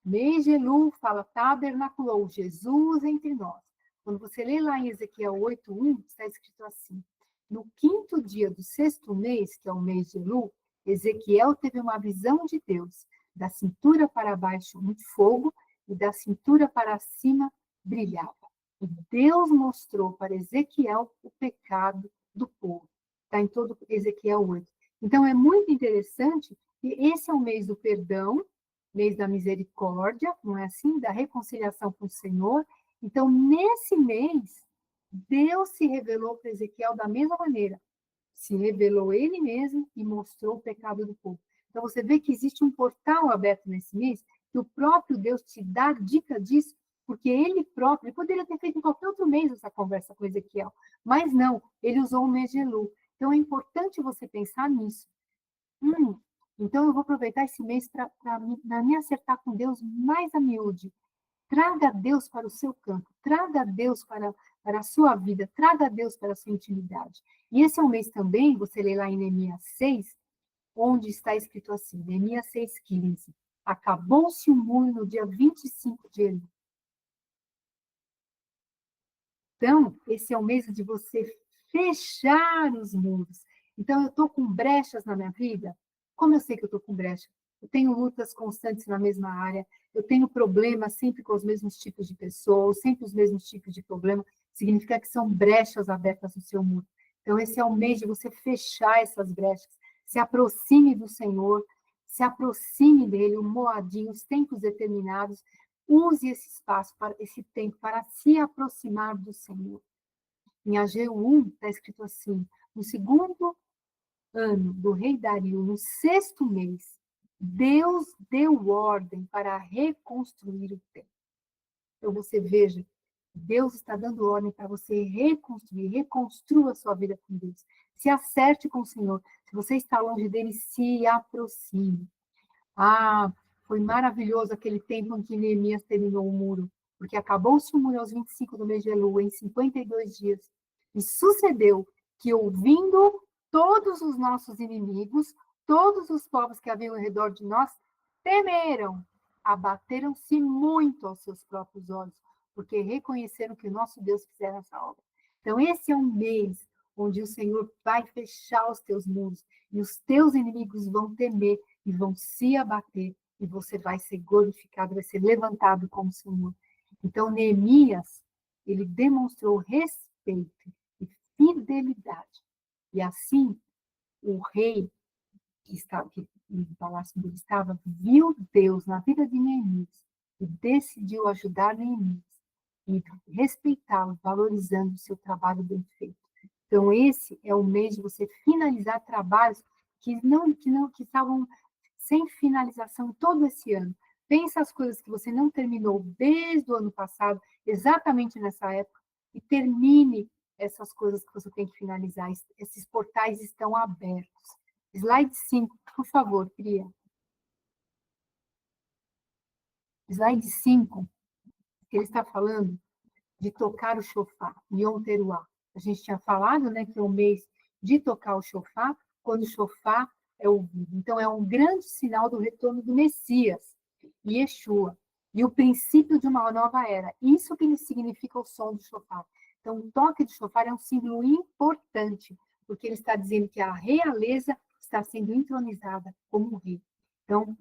Mês de Elu fala, tabernaculou Jesus entre nós. Quando você lê lá em Ezequiel 8:1, está escrito assim, no 5º dia do 6º mês, que é o mês de Elu, Ezequiel teve uma visão de Deus, da cintura para baixo um fogo e da cintura para cima brilhava. E Deus mostrou para Ezequiel o pecado do povo. Está em todo Ezequiel 8. Então, é muito interessante que esse é o mês do perdão, mês da misericórdia, não é assim? Da reconciliação com o Senhor. Então, nesse mês, Deus se revelou para Ezequiel da mesma maneira. Se revelou ele mesmo e mostrou o pecado do povo. Então, você vê que existe um portal aberto nesse mês, que o próprio Deus te dá dica disso, porque ele próprio, ele poderia ter feito em qualquer outro mês essa conversa com Ezequiel, mas não, ele usou o mês de Elu. Então, é importante você pensar nisso. Então, eu vou aproveitar esse mês para me acertar com Deus mais a miúde. Traga Deus para o seu campo, traga Deus para a sua vida, traga Deus para a sua intimidade. E esse é um mês também, você lê lá em Neemias 6, onde está escrito assim, Neemias 6,15. Acabou-se o muro no dia 25 de Elul. Então, esse é o mês de você fechar os muros. Então, eu estou com brechas na minha vida? Como eu sei que eu estou com brecha? Eu tenho lutas constantes na mesma área, eu tenho problemas sempre com os mesmos tipos de pessoas, sempre os mesmos tipos de problema, significa que são brechas abertas no seu muro. Então, esse é o mês de você fechar essas brechas. Se aproxime do Senhor, se aproxime dele, o moadinho, os tempos determinados, use esse espaço, esse tempo, para se aproximar do Senhor. Em Ageu 1, está escrito assim, no segundo ano do rei Dario, no sexto mês, Deus deu ordem para reconstruir o templo. Então, você veja, Deus está dando ordem para você reconstruir, reconstrua a sua vida com Deus. Se acerte com o Senhor. Se você está longe dele, se aproxime. Foi maravilhoso aquele tempo em que Neemias terminou o muro, porque acabou-se o muro aos 25 do mês de Elul, em 52 dias. E sucedeu que, ouvindo todos os nossos inimigos, todos os povos que haviam ao redor de nós, temeram, abateram-se muito aos seus próprios olhos, porque reconheceram que o nosso Deus fizera essa obra. Então, esse é um mês onde o Senhor vai fechar os teus muros, e os teus inimigos vão temer, e vão se abater, e você vai ser glorificado, vai ser levantado como Senhor. Então, Neemias, ele demonstrou respeito e fidelidade. E assim, o rei que no palácio onde ele estava, viu Deus na vida de Neemias e decidiu ajudar Neemias e respeitá-lo, valorizando o seu trabalho bem feito. Então, esse é o mês de você finalizar trabalhos que estavam sem finalização todo esse ano. Pensa as coisas que você não terminou desde o ano passado, exatamente nessa época, e termine essas coisas que você tem que finalizar. Esses portais estão abertos. Slide 5, por favor, Cria. Slide 5, ele está falando de tocar o chofar, Yom Teruah. A gente tinha falado, né, que é o mês de tocar o chofar, quando o chofar é ouvido. Então, é um grande sinal do retorno do Messias, Yeshua, e o princípio de uma nova era. Isso que significa o som do chofar. Então, o toque de chofar é um símbolo importante, porque ele está dizendo que a realeza está sendo entronizada como rei. Então,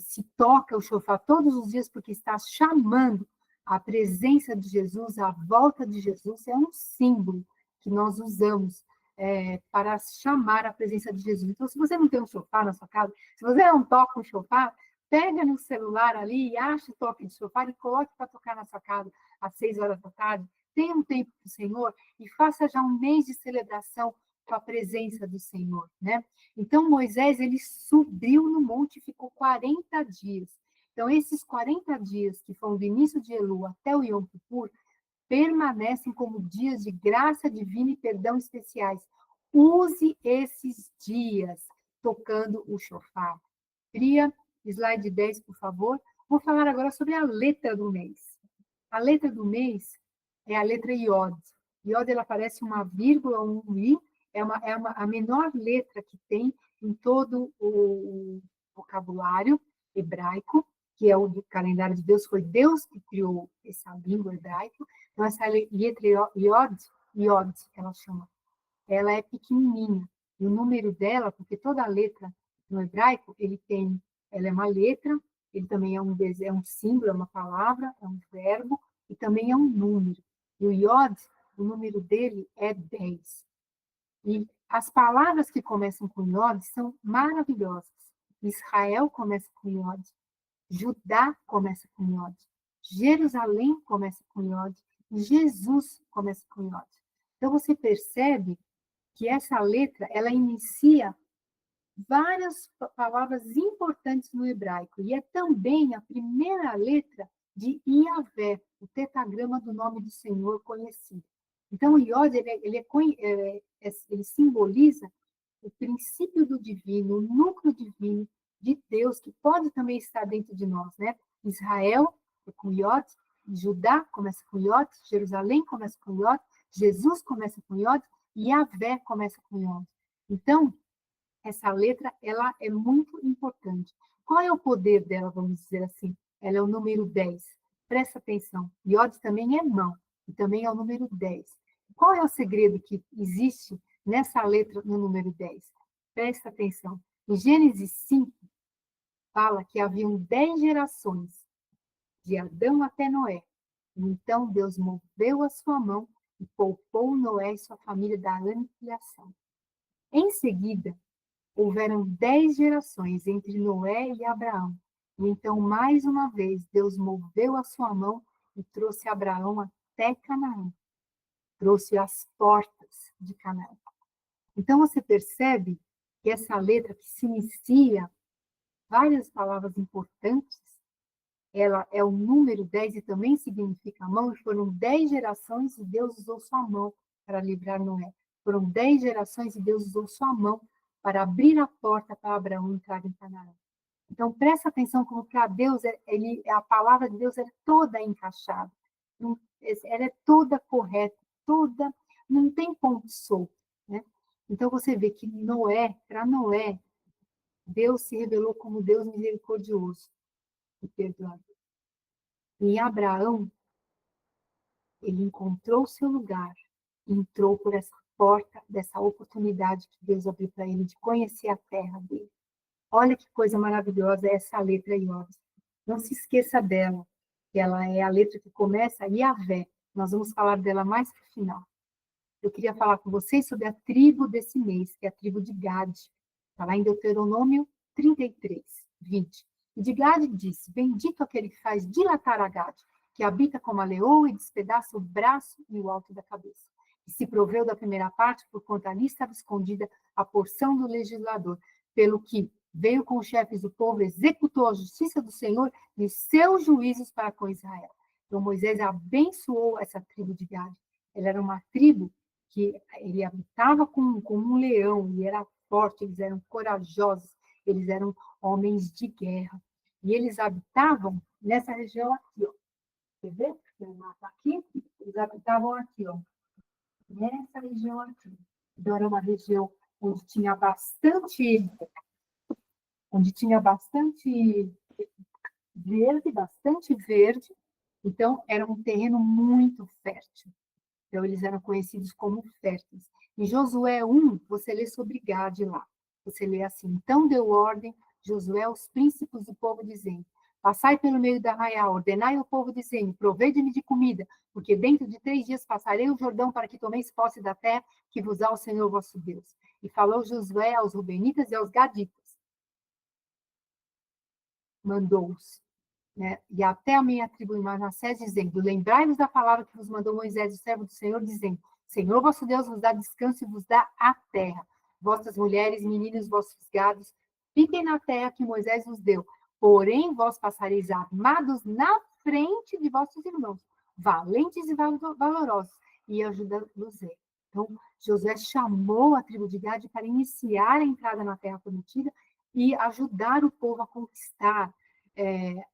se toca o chofar todos os dias, porque está chamando a presença de Jesus, a volta de Jesus, é um símbolo que nós usamos para chamar a presença de Jesus. Então, se você não tem um chofar na sua casa, se você não toca um chofar, pega no celular ali e acha o toque de chofar e coloque para tocar na sua casa às 6 horas da tarde. Tenha um tempo com o Senhor e faça já um mês de celebração com a presença do Senhor, né? Então, Moisés, ele subiu no monte e ficou 40 dias. Então, esses 40 dias, que foram do início de Elul até o Yom Kippur, permanecem como dias de graça divina e perdão especiais. Use esses dias tocando o shofar. Cria, slide 10, por favor. Vou falar agora sobre a letra do mês. A letra do mês é a letra Iod. Iod, ela parece uma vírgula, um I, a menor letra que tem em todo o vocabulário hebraico, que é o do calendário de Deus, foi Deus que criou essa língua hebraica. Então, essa letra Iod, ela chama, ela é pequenininha. E o número dela, porque toda letra no hebraico, ela é uma letra, ele também é um símbolo, é uma palavra, é um verbo, e também é um número. E o Iod, o número dele é 10. E as palavras que começam com Iod são maravilhosas. Israel começa com Iod, Judá começa com Iod, Jerusalém começa com Iod, e Jesus começa com Iod. Então, você percebe que essa letra, ela inicia várias palavras importantes no hebraico, e é também a primeira letra de Iavé, o tetragrama do nome do Senhor conhecido. Então, o Iod, ele simboliza o princípio do divino, o núcleo divino de Deus, que pode também estar dentro de nós, né? Israel é com Iod, Judá começa com Iod, Jerusalém começa com Iod, Jesus começa com Iod, e Yahvé começa com Iod. Então, essa letra, ela é muito importante. Qual é o poder dela, vamos dizer assim? Ela é o número 10. Presta atenção. Iod também é mão, e também é o número 10. Qual é o segredo que existe nessa letra no número 10? Presta atenção. Em Gênesis 5, fala que haviam 10 gerações, de Adão até Noé. Então Deus moveu a sua mão e poupou Noé e sua família da aniquilação. Em seguida, houveram 10 gerações entre Noé e Abraão. E então, mais uma vez, Deus moveu a sua mão e trouxe Abraão até Canaã. Trouxe as portas de Canaã. Então, você percebe que essa letra que se inicia várias palavras importantes, ela é o número 10 e também significa mão, e foram 10 gerações e Deus usou sua mão para livrar Noé. Foram 10 gerações e Deus usou sua mão para abrir a porta para Abraão entrar em Canaã. Então, presta atenção como para Deus, a palavra de Deus é toda encaixada. Ela é toda correta, toda, não tem ponto solto, né? Então, você vê que para Noé, Deus se revelou como Deus misericordioso e perdoador. Em Abraão, ele encontrou o seu lugar, entrou por essa porta, dessa oportunidade que Deus abriu para ele de conhecer a terra dele. Olha que coisa maravilhosa essa letra Iod. Não se esqueça dela, que ela é a letra que começa Yahvé. Nós vamos falar dela mais para o final. Eu queria falar com vocês sobre a tribo desse mês, que é a tribo de Gad. Está lá em Deuteronômio 33, 20. E de Gad disse: bendito aquele que faz dilatar a Gad, que habita como a leoa e despedaça o braço e o alto da cabeça. E se proveu da primeira parte, por conta ali estava escondida a porção do legislador, pelo que veio com os chefes do povo, executou a justiça do Senhor e seus juízos para com Israel. Então Moisés abençoou essa tribo de Gad. Ela era uma tribo que ele habitava com um leão, ele era forte, eles eram corajosos, eles eram homens de guerra. E eles habitavam nessa região aqui, ó. Quer ver? Tem um mapa aqui. Eles habitavam aqui, ó. Nessa região aqui. Então, era uma região onde tinha bastante verde. Então, era um terreno muito fértil. Então, eles eram conhecidos como férteis. Em Josué 1, você lê sobre Gad lá. Você lê assim: então deu ordem Josué aos príncipes do povo, dizendo: passai pelo meio da arraial, ordenai ao povo, dizendo: provede-me de comida, porque dentro de 3 dias passarei o Jordão para que tomeis posse da terra que vos dá o Senhor vosso Deus. E falou Josué aos Rubenitas e aos Gaditas. Mandou-os, né? E até a minha tribo em Manassés, dizendo: lembrai-vos da palavra que vos mandou Moisés, o servo do Senhor, dizendo: Senhor vosso Deus vos dá descanso e vos dá a terra. Vossas mulheres, meninos, vossos gados, fiquem na terra que Moisés vos deu. Porém, vós passareis armados na frente de vossos irmãos, valentes e valorosos, e ajudá-los-ei. Então, Josué chamou a tribo de Gade para iniciar a entrada na terra prometida e ajudar o povo a conquistar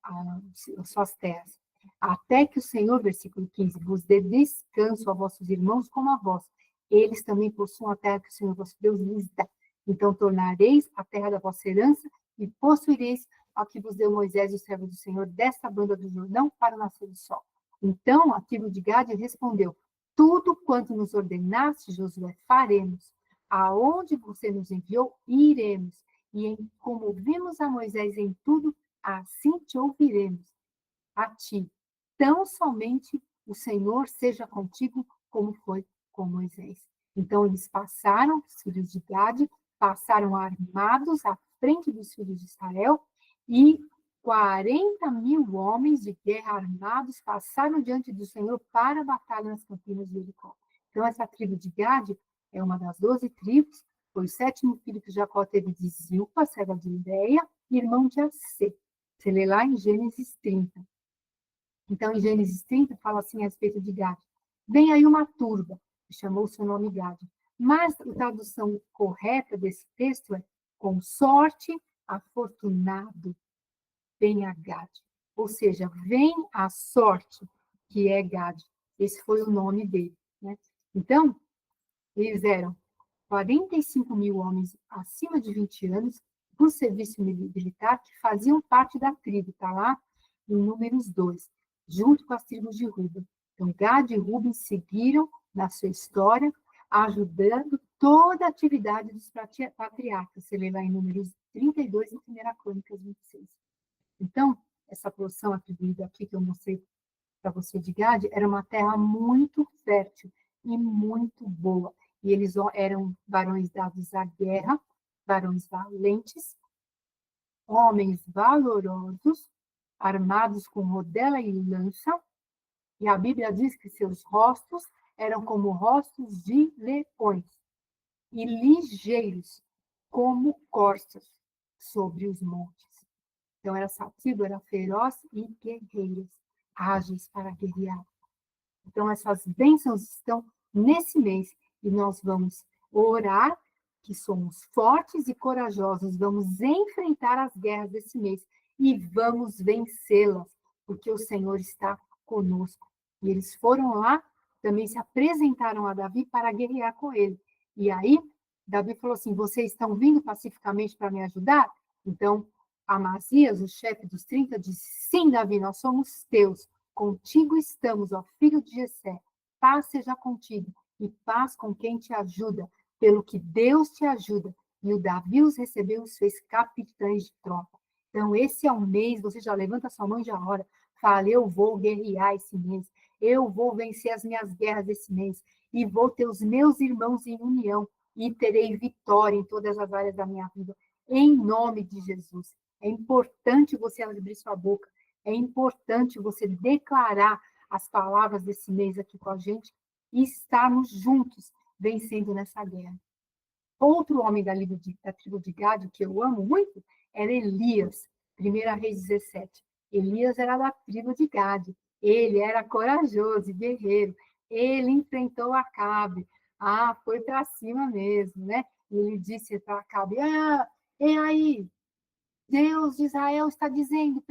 as suas terras. Até que o Senhor, versículo 15, vos dê descanso a vossos irmãos como a vós. Eles também possuam a terra que o Senhor vosso Deus lhes dá. Então tornareis a terra da vossa herança e possuireis ao que vos deu Moisés, o servo do Senhor, desta banda do Jordão para o nascer do sol. Então a tribo de Gade respondeu: tudo quanto nos ordenaste, Josué, faremos. Aonde você nos enviou, iremos. E como vimos a Moisés em tudo, assim te ouviremos a ti. Tão somente o Senhor seja contigo, como foi com Moisés. Então eles passaram, os filhos de Gade, passaram armados à frente dos filhos de Israel, e 40.000 homens de guerra armados passaram diante do Senhor para a batalha nas campinas de Jericó. Então essa tribo de Gade é uma das 12 tribos, foi o 7º filho que Jacó teve de Zilpa, serva de Leia, irmão de Assê. Você lê lá em Gênesis 30. Então, em Gênesis 30, fala assim a respeito de Gad: vem aí uma turba, que chamou seu nome Gade. Mas a tradução correta desse texto é com sorte, afortunado, venha Gade. Ou seja, vem a sorte, que é Gade. Esse foi o nome dele. Né? Então, eles eram 45 mil homens acima de 20 anos, por serviço militar, que faziam parte da tribo, está lá em Números 2, junto com as tribos de Ruben. Então, Gad e Ruben seguiram na sua história, ajudando toda a atividade dos patriarcas. Você lê lá em Números 32 e 1 Crônicas 26. Então, essa porção atribuída aqui que eu mostrei para você de Gade era uma terra muito fértil e muito boa. E eles eram varões dados à guerra, varões valentes, homens valorosos, armados com rodela e lança, e a Bíblia diz que seus rostos eram como rostos de leões, e ligeiros como corças sobre os montes. Então, essa tribo era feroz e guerreiras, ágeis para guerrear. Então, essas bênçãos estão nesse mês, e nós vamos orar, que somos fortes e corajosos, vamos enfrentar as guerras desse mês e vamos vencê-las, porque o Senhor está conosco. E eles foram lá, também se apresentaram a Davi para guerrear com ele. E aí, Davi falou assim: vocês estão vindo pacificamente para me ajudar? Então, Amazias, o chefe dos 30, disse: sim, Davi, nós somos teus. Contigo estamos, ó filho de Jessé. Paz seja contigo e paz com quem te ajuda, pelo que Deus te ajuda. E o Davi os recebeu e os fez capitães de tropa. Então, esse é o mês, você já levanta sua mão e já ora. Fala, eu vou guerrear esse mês. Eu vou vencer as minhas guerras esse mês. E vou ter os meus irmãos em união. E terei vitória em todas as áreas da minha vida. Em nome de Jesus. É importante você abrir sua boca. É importante você declarar as palavras desse mês aqui com a gente e estarmos juntos vencendo nessa guerra. Outro homem da tribo de Gade, que eu amo muito, era Elias, 1 Reis 17. Elias era da tribo de Gade. Ele era corajoso e guerreiro. Ele enfrentou Acabe. Foi para cima mesmo, né? E ele disse para Acabe: e aí? Deus de Israel está dizendo,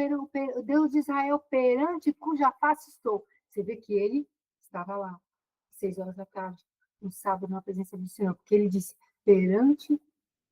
Deus de Israel perante cuja face estou. Você vê que ele estava lá, 6 horas da tarde, no sábado, na presença do Senhor, porque ele disse, perante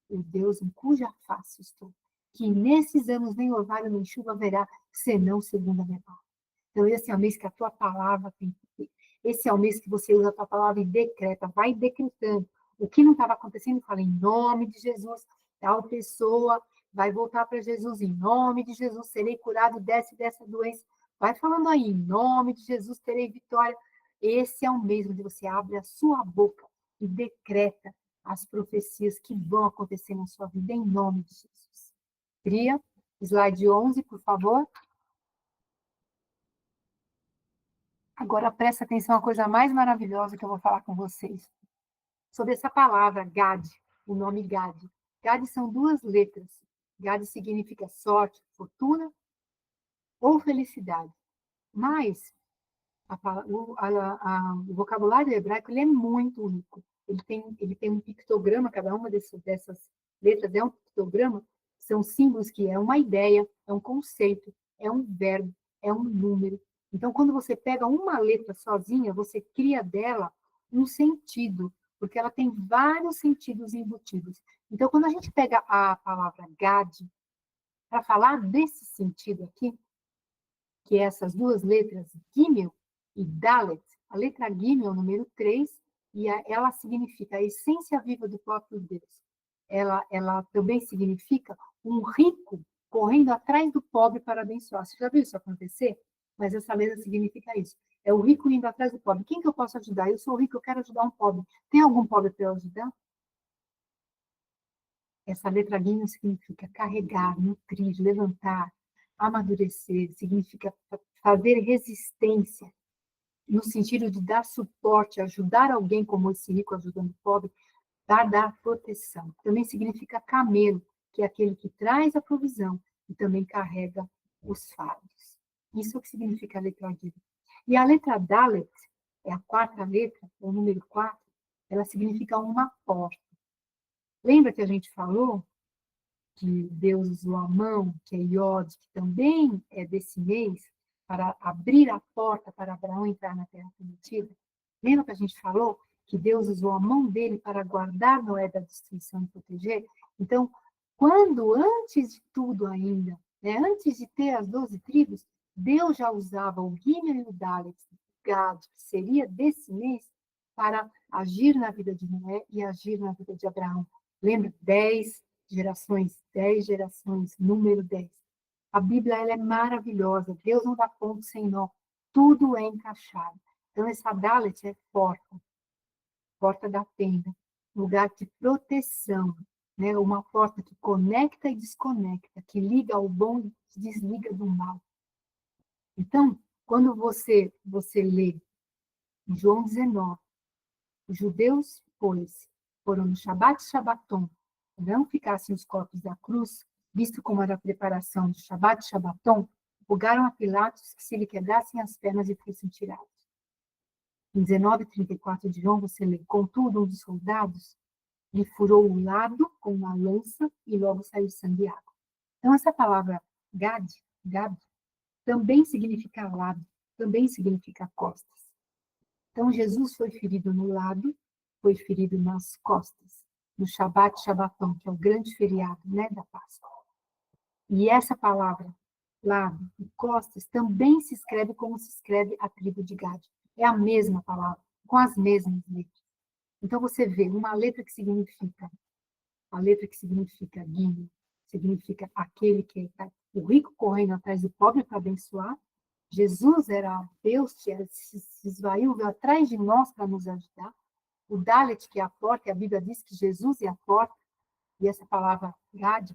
o Deus em cuja face estou, que nesses anos nem orvalho nem chuva haverá, senão segundo a minha palavra. Então, esse é o mês que a tua palavra tem que ter. Esse é o mês que você usa a tua palavra e decreta, vai decretando. O que não estava acontecendo, fala em nome de Jesus, tal pessoa vai voltar para Jesus, em nome de Jesus, serei curado dessa doença. Vai falando aí, em nome de Jesus, terei vitória. Esse é o mês onde você abre a sua boca e decreta as profecias que vão acontecer na sua vida, em nome de Jesus. Cria, slide 11, por favor. Agora presta atenção a coisa mais maravilhosa que eu vou falar com vocês. Sobre essa palavra, Gad, o nome Gad. Gad são 2 letras. Gad significa sorte, fortuna ou felicidade. Mas o vocabulário hebraico ele é muito rico. Ele tem um pictograma, cada uma dessas letras é um pictograma, são símbolos que é uma ideia, é um conceito, é um verbo, é um número. Então, quando você pega uma letra sozinha, você cria dela um sentido, porque ela tem vários sentidos embutidos. Então, quando a gente pega a palavra Gad, para falar desse sentido aqui, que é essas 2 letras, Gimel e Dalet. A letra Gimel é o número 3, e ela significa a essência viva do próprio Deus. Ela também significa um rico correndo atrás do pobre para abençoar. Você já viu isso acontecer? Mas essa letra significa isso. É o rico indo atrás do pobre. Quem que eu posso ajudar? Eu sou rico, eu quero ajudar um pobre. Tem algum pobre para eu ajudar? Essa letra Gimel significa carregar, nutrir, levantar, amadurecer, significa fazer resistência, no sentido de dar suporte, ajudar alguém como esse rico ajudando o pobre, dar proteção. Também significa camelo, que é aquele que traz a provisão e também carrega os fardos. Isso é o que significa a letra Gimel. E a letra Dalet é a quarta letra, o número 4, ela significa uma porta. Lembra que a gente falou que Deus usou a mão, que é Iod, que também é desse mês, para abrir a porta para Abraão entrar na terra prometida? Lembra que a gente falou que Deus usou a mão dele para guardar Noé da destruição e proteger? Então, quando, antes de tudo ainda, né, antes de ter as 12 tribos, Deus já usava o Gimel e o Dalet, Gad, que seria desse mês, para agir na vida de Noé e agir na vida de Abraão. Lembra? 10 gerações, número 10. A Bíblia ela é maravilhosa, Deus não dá ponto sem nó, tudo é encaixado. Então, essa Dalet é porta, porta da tenda, lugar de proteção, né? Uma porta que conecta e desconecta, que liga ao bom e desliga do mal. Então, quando você lê em João 19, os judeus, pois, foram no Shabat Shabaton, não ficassem os corpos da cruz, visto como era a preparação do Shabat Shabaton, rogaram a Pilatos que se lhe quebrassem as pernas e fossem tirados. Em 19:34 de João, você lê: contudo, um dos soldados lhe furou o lado com uma lança e logo saiu sangue e água. Então, essa palavra Gad, também significa lado, também significa costas. Então, Jesus foi ferido no lado, foi ferido nas costas, no Shabat Shabaton, que é o grande feriado, né, da Páscoa. E essa palavra, lado e costas, também se escreve como se escreve a tribo de Gad. É a mesma palavra, com as mesmas letras. Então, você vê uma letra que significa, a letra que significa guia, significa aquele que está o rico correndo atrás do pobre para abençoar. Jesus era Deus que se esvaiu, veio atrás de nós para nos ajudar. O Dalet, que é a porta, e a Bíblia diz que Jesus é a porta, e essa palavra Gad,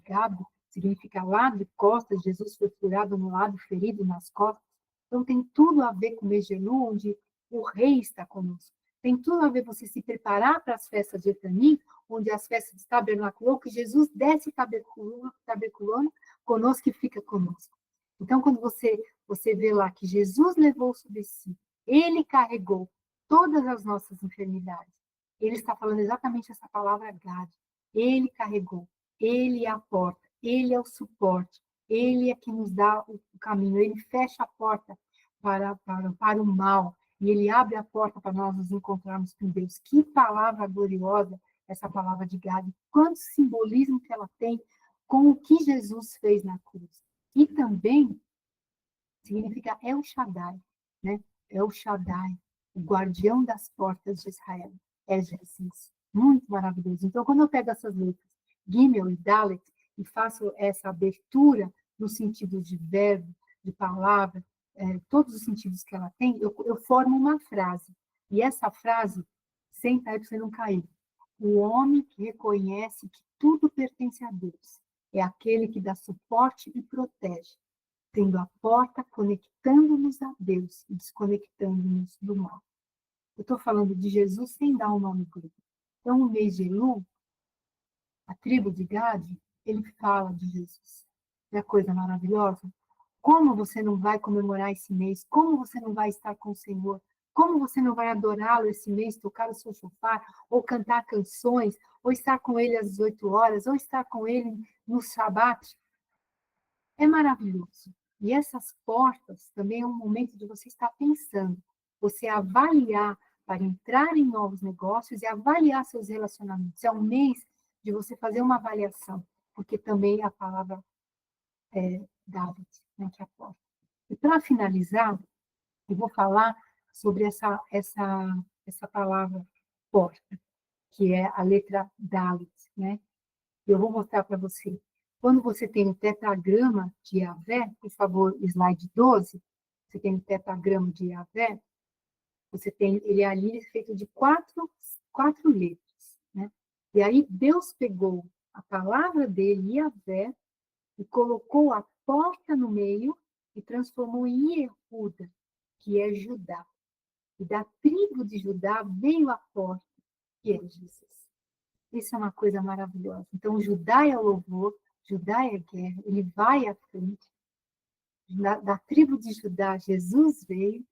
significa lado e costas, Jesus foi furado no lado, ferido nas costas. Então tem tudo a ver com o Megelu, onde o rei está conosco. Tem tudo a ver você se preparar para as festas de Etanim, onde as festas de tabernáculo, que Jesus desce taberculando conosco e fica conosco. Então, quando você vê lá que Jesus levou sobre si, ele carregou todas as nossas enfermidades. Ele está falando exatamente essa palavra Gad. Ele carregou, ele é a porta, ele é o suporte, ele é que nos dá o caminho, ele fecha a porta para o mal, e ele abre a porta para nós nos encontrarmos com Deus. Que palavra gloriosa essa palavra de Gad, quanto simbolismo que ela tem com o que Jesus fez na cruz. E também significa El Shaddai, né? El Shaddai, o guardião das portas de Israel. É Jesus. Muito maravilhoso. Então, quando eu pego essas letras, Gimel e Dalet, e faço essa abertura no sentido de verbo, de palavra, todos os sentidos que ela tem, eu formo uma frase. E essa frase, sem cair para você não cair, o homem que reconhece que tudo pertence a Deus é aquele que dá suporte e protege, tendo a porta conectando-nos a Deus e desconectando-nos do mal. Eu estou falando de Jesus sem dar um nome grego. Então, o mês de Elul, a tribo de Gad, ele fala de Jesus. É coisa maravilhosa. Como você não vai comemorar esse mês? Como você não vai estar com o Senhor? Como você não vai adorá-lo esse mês, tocar o seu shofar, ou cantar canções, ou estar com ele às 18 horas, ou estar com ele no Shabat? É maravilhoso. E essas portas também é um momento de você estar pensando, você avaliar para entrar em novos negócios e avaliar seus relacionamentos. É um mês de você fazer uma avaliação, porque também a palavra é David, né, que é a porta. E para finalizar, eu vou falar sobre essa palavra porta, que é a letra Dalit, né? Eu vou mostrar para você. Quando você tem o tetragrama de Yahvé, por favor, slide 12, você tem o tetragrama de Yahvé, você tem ele ali feito de quatro letras, né? E aí Deus pegou a palavra dele, Yahvé, e colocou a porta no meio e transformou em Yehuda, que é Judá. E da tribo de Judá veio a porta, que é Jesus. Isso é uma coisa maravilhosa. Então, Judá é o louvor, Judá é a guerra, ele vai à frente. Da tribo de Judá, Jesus veio,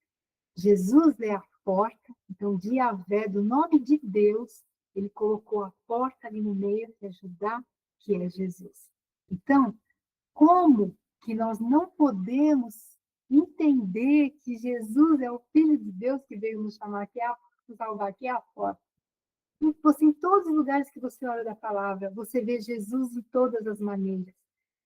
Jesus é a porta. Então, de Yahvé, do nome de Deus, ele colocou a porta ali no meio, que é Judá, que é Jesus. Então, como que nós não podemos entender que Jesus é o Filho de Deus que veio nos chamar, que é nos salvar, que é a porta? E você, em todos os lugares que você olha da palavra, você vê Jesus de todas as maneiras.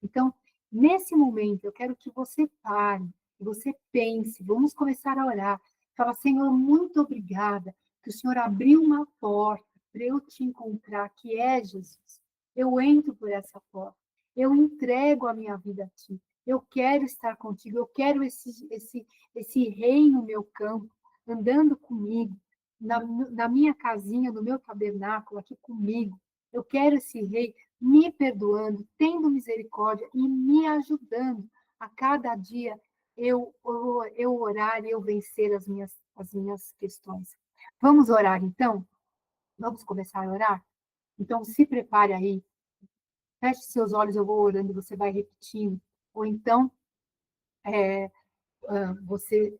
Então, nesse momento, eu quero que você pare, que você pense, vamos começar a orar. Fala, Senhor, muito obrigada, que o Senhor abriu uma porta para eu te encontrar, que é Jesus. Eu entro por essa porta, eu entrego a minha vida a ti. Eu quero estar contigo, eu quero esse rei no meu campo, andando comigo, na minha casinha, no meu tabernáculo, aqui comigo. Eu quero esse rei me perdoando, tendo misericórdia e me ajudando a cada dia eu orar e eu vencer as minhas questões. Vamos orar, então? Vamos começar a orar? Então, se prepare aí. Feche seus olhos, eu vou orando e você vai repetindo. Ou então, você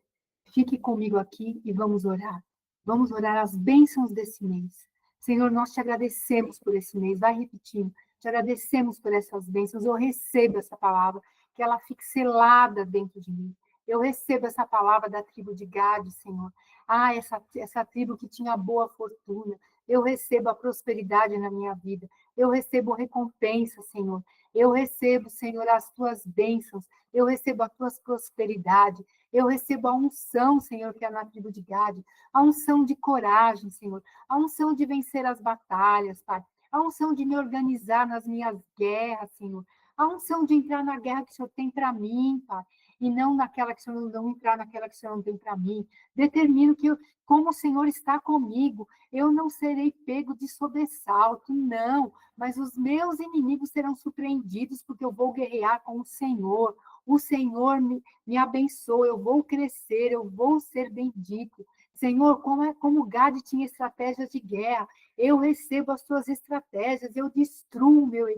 fique comigo aqui e vamos orar. Vamos orar as bênçãos desse mês. Senhor, nós te agradecemos por esse mês. Vai repetindo. Te agradecemos por essas bênçãos. Eu recebo essa palavra, que ela fique selada dentro de mim. Eu recebo essa palavra da tribo de Gade, Senhor. Ah, essa tribo que tinha boa fortuna. Eu recebo a prosperidade na minha vida. Eu recebo recompensa, Senhor. Eu recebo, Senhor, as tuas bênçãos. Eu recebo a tua prosperidade. Eu recebo a unção, Senhor, que é na tribo de Gade. A unção de coragem, Senhor. A unção de vencer as batalhas, Pai. A unção de me organizar nas minhas guerras, Senhor. A unção de entrar na guerra que o Senhor tem para mim, Pai. E não naquela que o Senhor não entrar naquela que o Senhor não tem para mim. Determino que, como o Senhor está comigo, eu não serei pego de sobressalto, não. Mas os meus inimigos serão surpreendidos, porque eu vou guerrear com o Senhor. O Senhor me abençoa, eu vou crescer, eu vou ser bendito. Senhor, como Gade tinha estratégias de guerra, eu recebo as suas estratégias, eu destruo o meu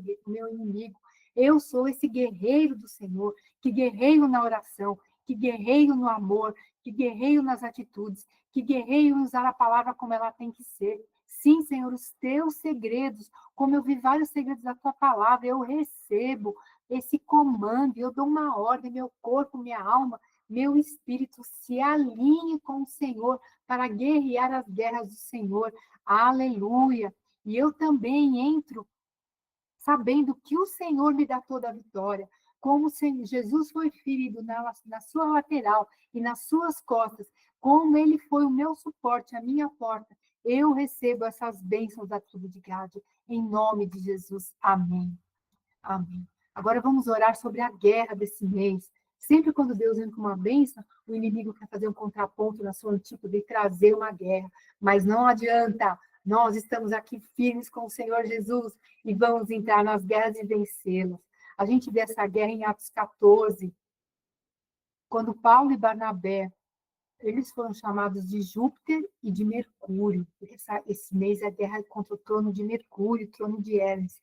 inimigo. Eu sou esse guerreiro do Senhor, que guerreio na oração, que guerreio no amor, que guerreio nas atitudes, que guerreio em usar a palavra como ela tem que ser. Sim, Senhor, os teus segredos, como eu vi vários segredos da tua palavra, eu recebo esse comando, eu dou uma ordem, meu corpo, minha alma, meu espírito se alinhe com o Senhor para guerrear as guerras do Senhor. Aleluia! E eu também entro sabendo que o Senhor me dá toda a vitória. Como Jesus foi ferido na sua lateral e nas suas costas, como ele foi o meu suporte, a minha porta, eu recebo essas bênçãos da tribo de Gade, em nome de Jesus. Amém. Amém. Agora vamos orar sobre a guerra desse mês. Sempre quando Deus vem com uma bênção, o inimigo quer fazer um contraponto na sua antípoda e trazer uma guerra. Mas não adianta. Nós estamos aqui firmes com o Senhor Jesus e vamos entrar nas guerras e vencê-las. A gente vê essa guerra em Atos 14, quando Paulo e Barnabé, eles foram chamados de Júpiter e de Mercúrio. Esse mês é a guerra contra o trono de Mercúrio, o trono de Hermes.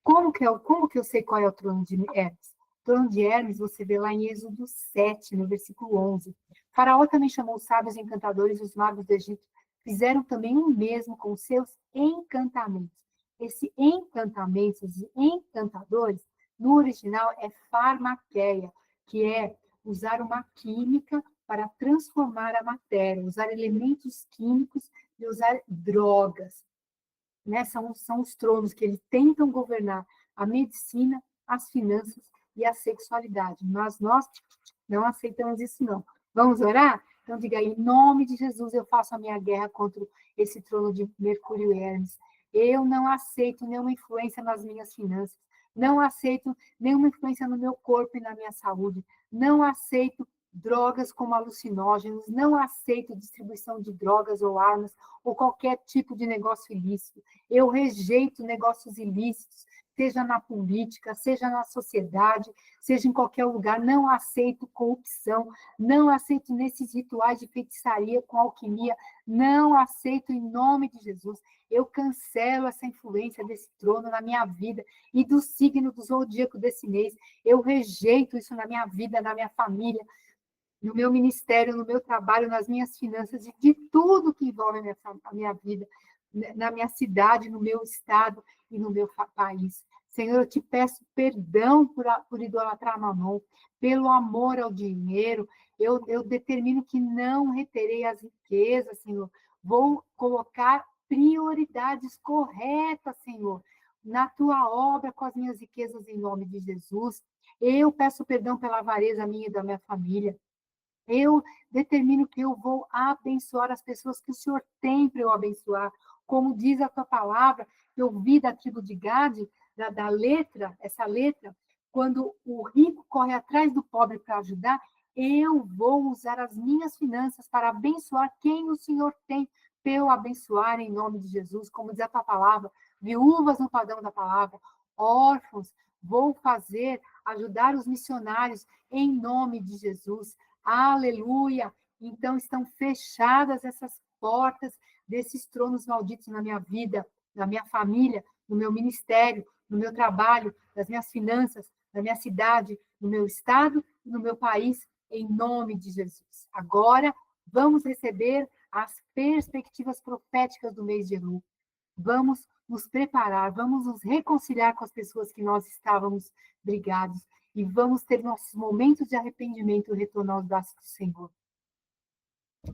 Como que eu sei qual é o trono de Hermes? O trono de Hermes você vê lá em Êxodo 7, no versículo 11. Faraó também chamou os sábios encantadores e os magos do Egito. Fizeram também o mesmo com seus encantamentos. Esse encantamento, os encantadores, no original é farmaqueia, que é usar uma química para transformar a matéria, usar elementos químicos e usar drogas, né? São os tronos que eles tentam governar a medicina, as finanças e a sexualidade. Mas nós não aceitamos isso, não. Vamos orar? Então, diga aí, em nome de Jesus, eu faço a minha guerra contra esse trono de Mercúrio e Hermes. Eu não aceito nenhuma influência nas minhas finanças. Não aceito nenhuma influência no meu corpo e na minha saúde. Não aceito drogas como alucinógenos. Não aceito distribuição de drogas ou armas ou qualquer tipo de negócio ilícito. Eu rejeito negócios ilícitos, seja na política, seja na sociedade, seja em qualquer lugar. Não aceito corrupção, não aceito nesses rituais de feitiçaria com alquimia, não aceito em nome de Jesus. Eu cancelo essa influência desse trono na minha vida e do signo do zodíaco desse mês. Eu rejeito isso na minha vida, na minha família. no meu ministério, no meu trabalho, nas minhas finanças, e de tudo que envolve a minha vida, na minha cidade, no meu estado e no meu país. Senhor, eu te peço perdão por idolatrar Mamon, pelo amor ao dinheiro. Eu determino que não reterei as riquezas, Senhor. Vou colocar prioridades corretas, Senhor, na tua obra com as minhas riquezas em nome de Jesus. Eu peço perdão pela avareza minha e da minha família. Eu determino que eu vou abençoar as pessoas que o Senhor tem para eu abençoar. Como diz a tua palavra, eu vi da tribo de Gade, da letra, essa letra, quando o rico corre atrás do pobre para ajudar, eu vou usar as minhas finanças para abençoar quem o Senhor tem para eu abençoar em nome de Jesus. Como diz a tua palavra, viúvas no padrão da palavra, órfãos, vou fazer, ajudar os missionários em nome de Jesus. Aleluia! Então estão fechadas essas portas desses tronos malditos na minha vida, na minha família, no meu ministério, no meu trabalho, nas minhas finanças, na minha cidade, no meu estado e no meu país, em nome de Jesus. Agora, vamos receber as perspectivas proféticas do mês de Elu. Vamos nos preparar, vamos nos reconciliar com as pessoas que nós estávamos brigados e vamos ter nossos momentos de arrependimento e retornar aos braços do Senhor.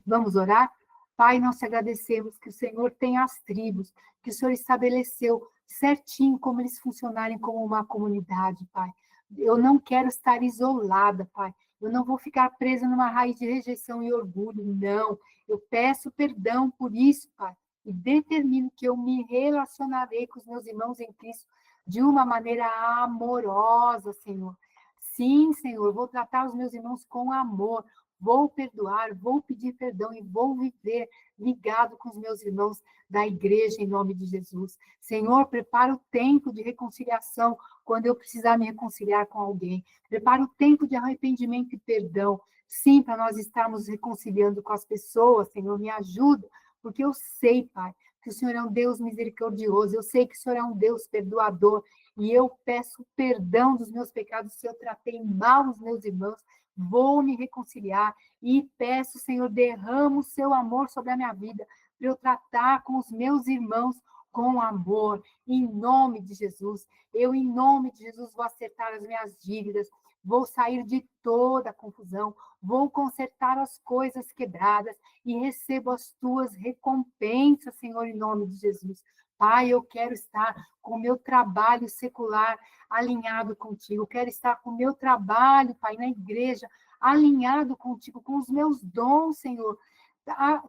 Vamos orar? Pai, nós te agradecemos que o Senhor tem as tribos, que o Senhor estabeleceu certinho como eles funcionarem como uma comunidade, Pai. Eu não quero estar isolada, Pai. Eu não vou ficar presa numa raiz de rejeição e orgulho, não. Eu peço perdão por isso, Pai, e determino que eu me relacionarei com os meus irmãos em Cristo de uma maneira amorosa, Senhor. Sim, Senhor, eu vou tratar os meus irmãos com amor, vou perdoar, vou pedir perdão e vou viver ligado com os meus irmãos da igreja em nome de Jesus. Senhor, prepara o tempo de reconciliação quando eu precisar me reconciliar com alguém. Prepara o tempo de arrependimento e perdão. Sim, para nós estarmos reconciliando com as pessoas, Senhor, me ajuda, porque eu sei, Pai, que o Senhor é um Deus misericordioso, eu sei que o Senhor é um Deus perdoador, e eu peço perdão dos meus pecados se eu tratei mal os meus irmãos, vou me reconciliar e peço, Senhor, derrama o seu amor sobre a minha vida, para eu tratar com os meus irmãos com amor, em nome de Jesus. Eu, em nome de Jesus, vou acertar as minhas dívidas, vou sair de toda a confusão, vou consertar as coisas quebradas e recebo as tuas recompensas, Senhor, em nome de Jesus. Pai, eu quero estar com o meu trabalho secular alinhado contigo, eu quero estar com o meu trabalho, Pai, na igreja, alinhado contigo, com os meus dons, Senhor,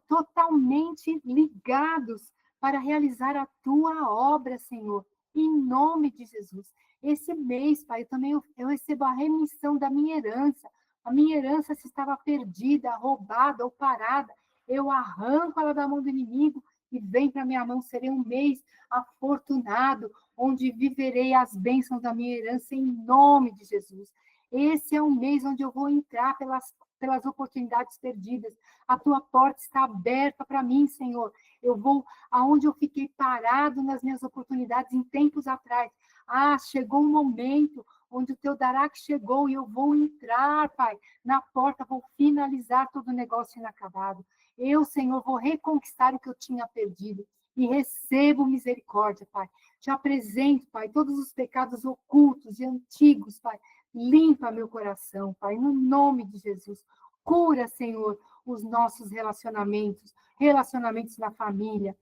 totalmente ligados para realizar a tua obra, Senhor, em nome de Jesus. Esse mês, Pai, eu recebo a remissão da minha herança. A minha herança, se estava perdida, roubada ou parada, eu arranco ela da mão do inimigo e vem para minha mão. Serei um mês afortunado, onde viverei as bênçãos da minha herança em nome de Jesus. Esse é um mês onde eu vou entrar pelas oportunidades perdidas. A tua porta está aberta para mim, Senhor. Eu vou aonde eu fiquei parado nas minhas oportunidades em tempos atrás. Ah, chegou um momento onde o teu Darak chegou e eu vou entrar, Pai, na porta, vou finalizar todo o negócio inacabado. Eu, Senhor, vou reconquistar o que eu tinha perdido e recebo misericórdia, Pai. Te apresento, Pai, todos os pecados ocultos e antigos, Pai. Limpa meu coração, Pai, no nome de Jesus. Cura, Senhor, os nossos relacionamentos, relacionamentos na família,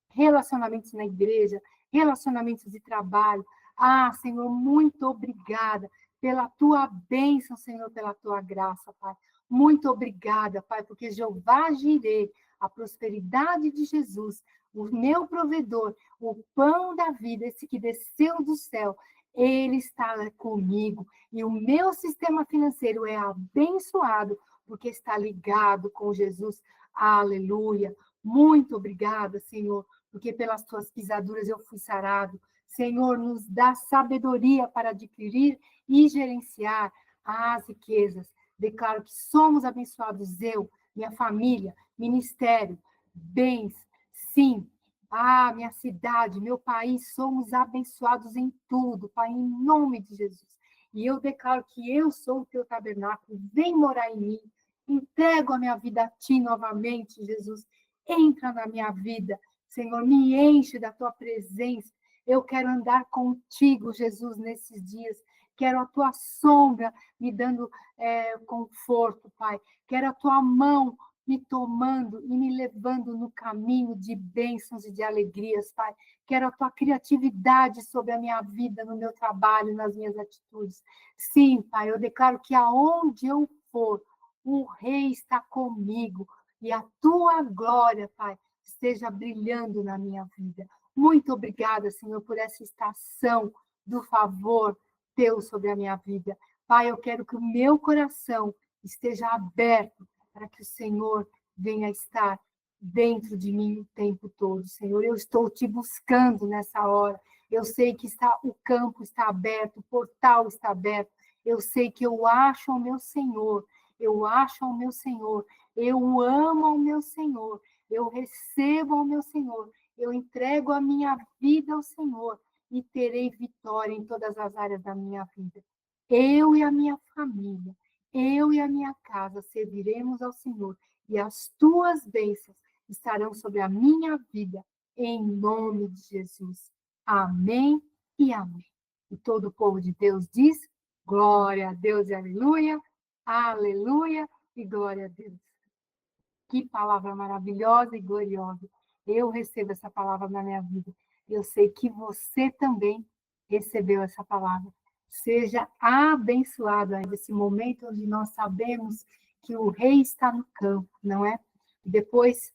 relacionamentos na igreja, relacionamentos de trabalho. Ah, Senhor, muito obrigada pela tua bênção, Senhor, pela tua graça, Pai. Muito obrigada, Pai, porque Jeová Jireh, a prosperidade de Jesus, o meu provedor, o pão da vida, esse que desceu do céu, ele está comigo. E o meu sistema financeiro é abençoado, porque está ligado com Jesus. Aleluia. Muito obrigada, Senhor, porque pelas tuas pisaduras eu fui sarado. Senhor, nos dá sabedoria para adquirir e gerenciar as riquezas. Declaro que somos abençoados, eu, minha família, ministério, bens, sim. Ah, minha cidade, meu país, somos abençoados em tudo, Pai, em nome de Jesus. E eu declaro que eu sou o teu tabernáculo, vem morar em mim, Entrego a minha vida a Ti novamente, Jesus. Entra na minha vida, Senhor, me enche da Tua presença. Eu quero andar contigo, Jesus, nesses dias. Quero a Tua sombra me dando conforto, Pai. Quero a Tua mão me tomando e me levando no caminho de bênçãos e de alegrias, Pai. Quero a Tua criatividade sobre a minha vida, no meu trabalho, nas minhas atitudes. Sim, Pai, eu declaro que aonde eu for, o Rei está comigo e a Tua glória, Pai, esteja brilhando na minha vida. Muito obrigada, Senhor, por essa estação do favor Teu sobre a minha vida. Pai, eu quero que o meu coração esteja aberto para que o Senhor venha estar dentro de mim o tempo todo. Senhor, eu estou Te buscando nessa hora. Eu sei que o campo está aberto, o portal está aberto. Eu sei que eu acho ao meu Senhor. Eu acho ao meu Senhor. Eu amo ao meu Senhor. Eu recebo ao meu Senhor. Eu entrego a minha vida ao Senhor e terei vitória em todas as áreas da minha vida. Eu e a minha família, eu e a minha casa serviremos ao Senhor e as tuas bênçãos estarão sobre a minha vida, em nome de Jesus. Amém e amém. E todo o povo de Deus diz: glória a Deus e aleluia, aleluia e glória a Deus. Que palavra maravilhosa e gloriosa. Eu recebo essa palavra na minha vida. Eu sei que você também recebeu essa palavra. Seja abençoado aí nesse momento onde nós sabemos que o Rei está no campo, não é? E depois,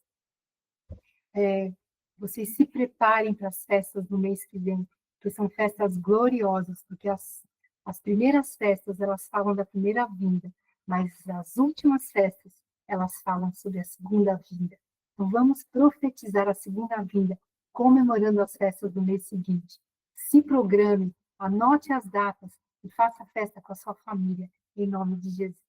vocês se preparem para as festas do mês que vem, que são festas gloriosas, porque as primeiras festas, elas falam da primeira vinda, mas as últimas festas, elas falam sobre a segunda vinda. Então, vamos profetizar a segunda vinda, comemorando as festas do mês seguinte. Se programe, anote as datas e faça festa com a sua família, em nome de Jesus.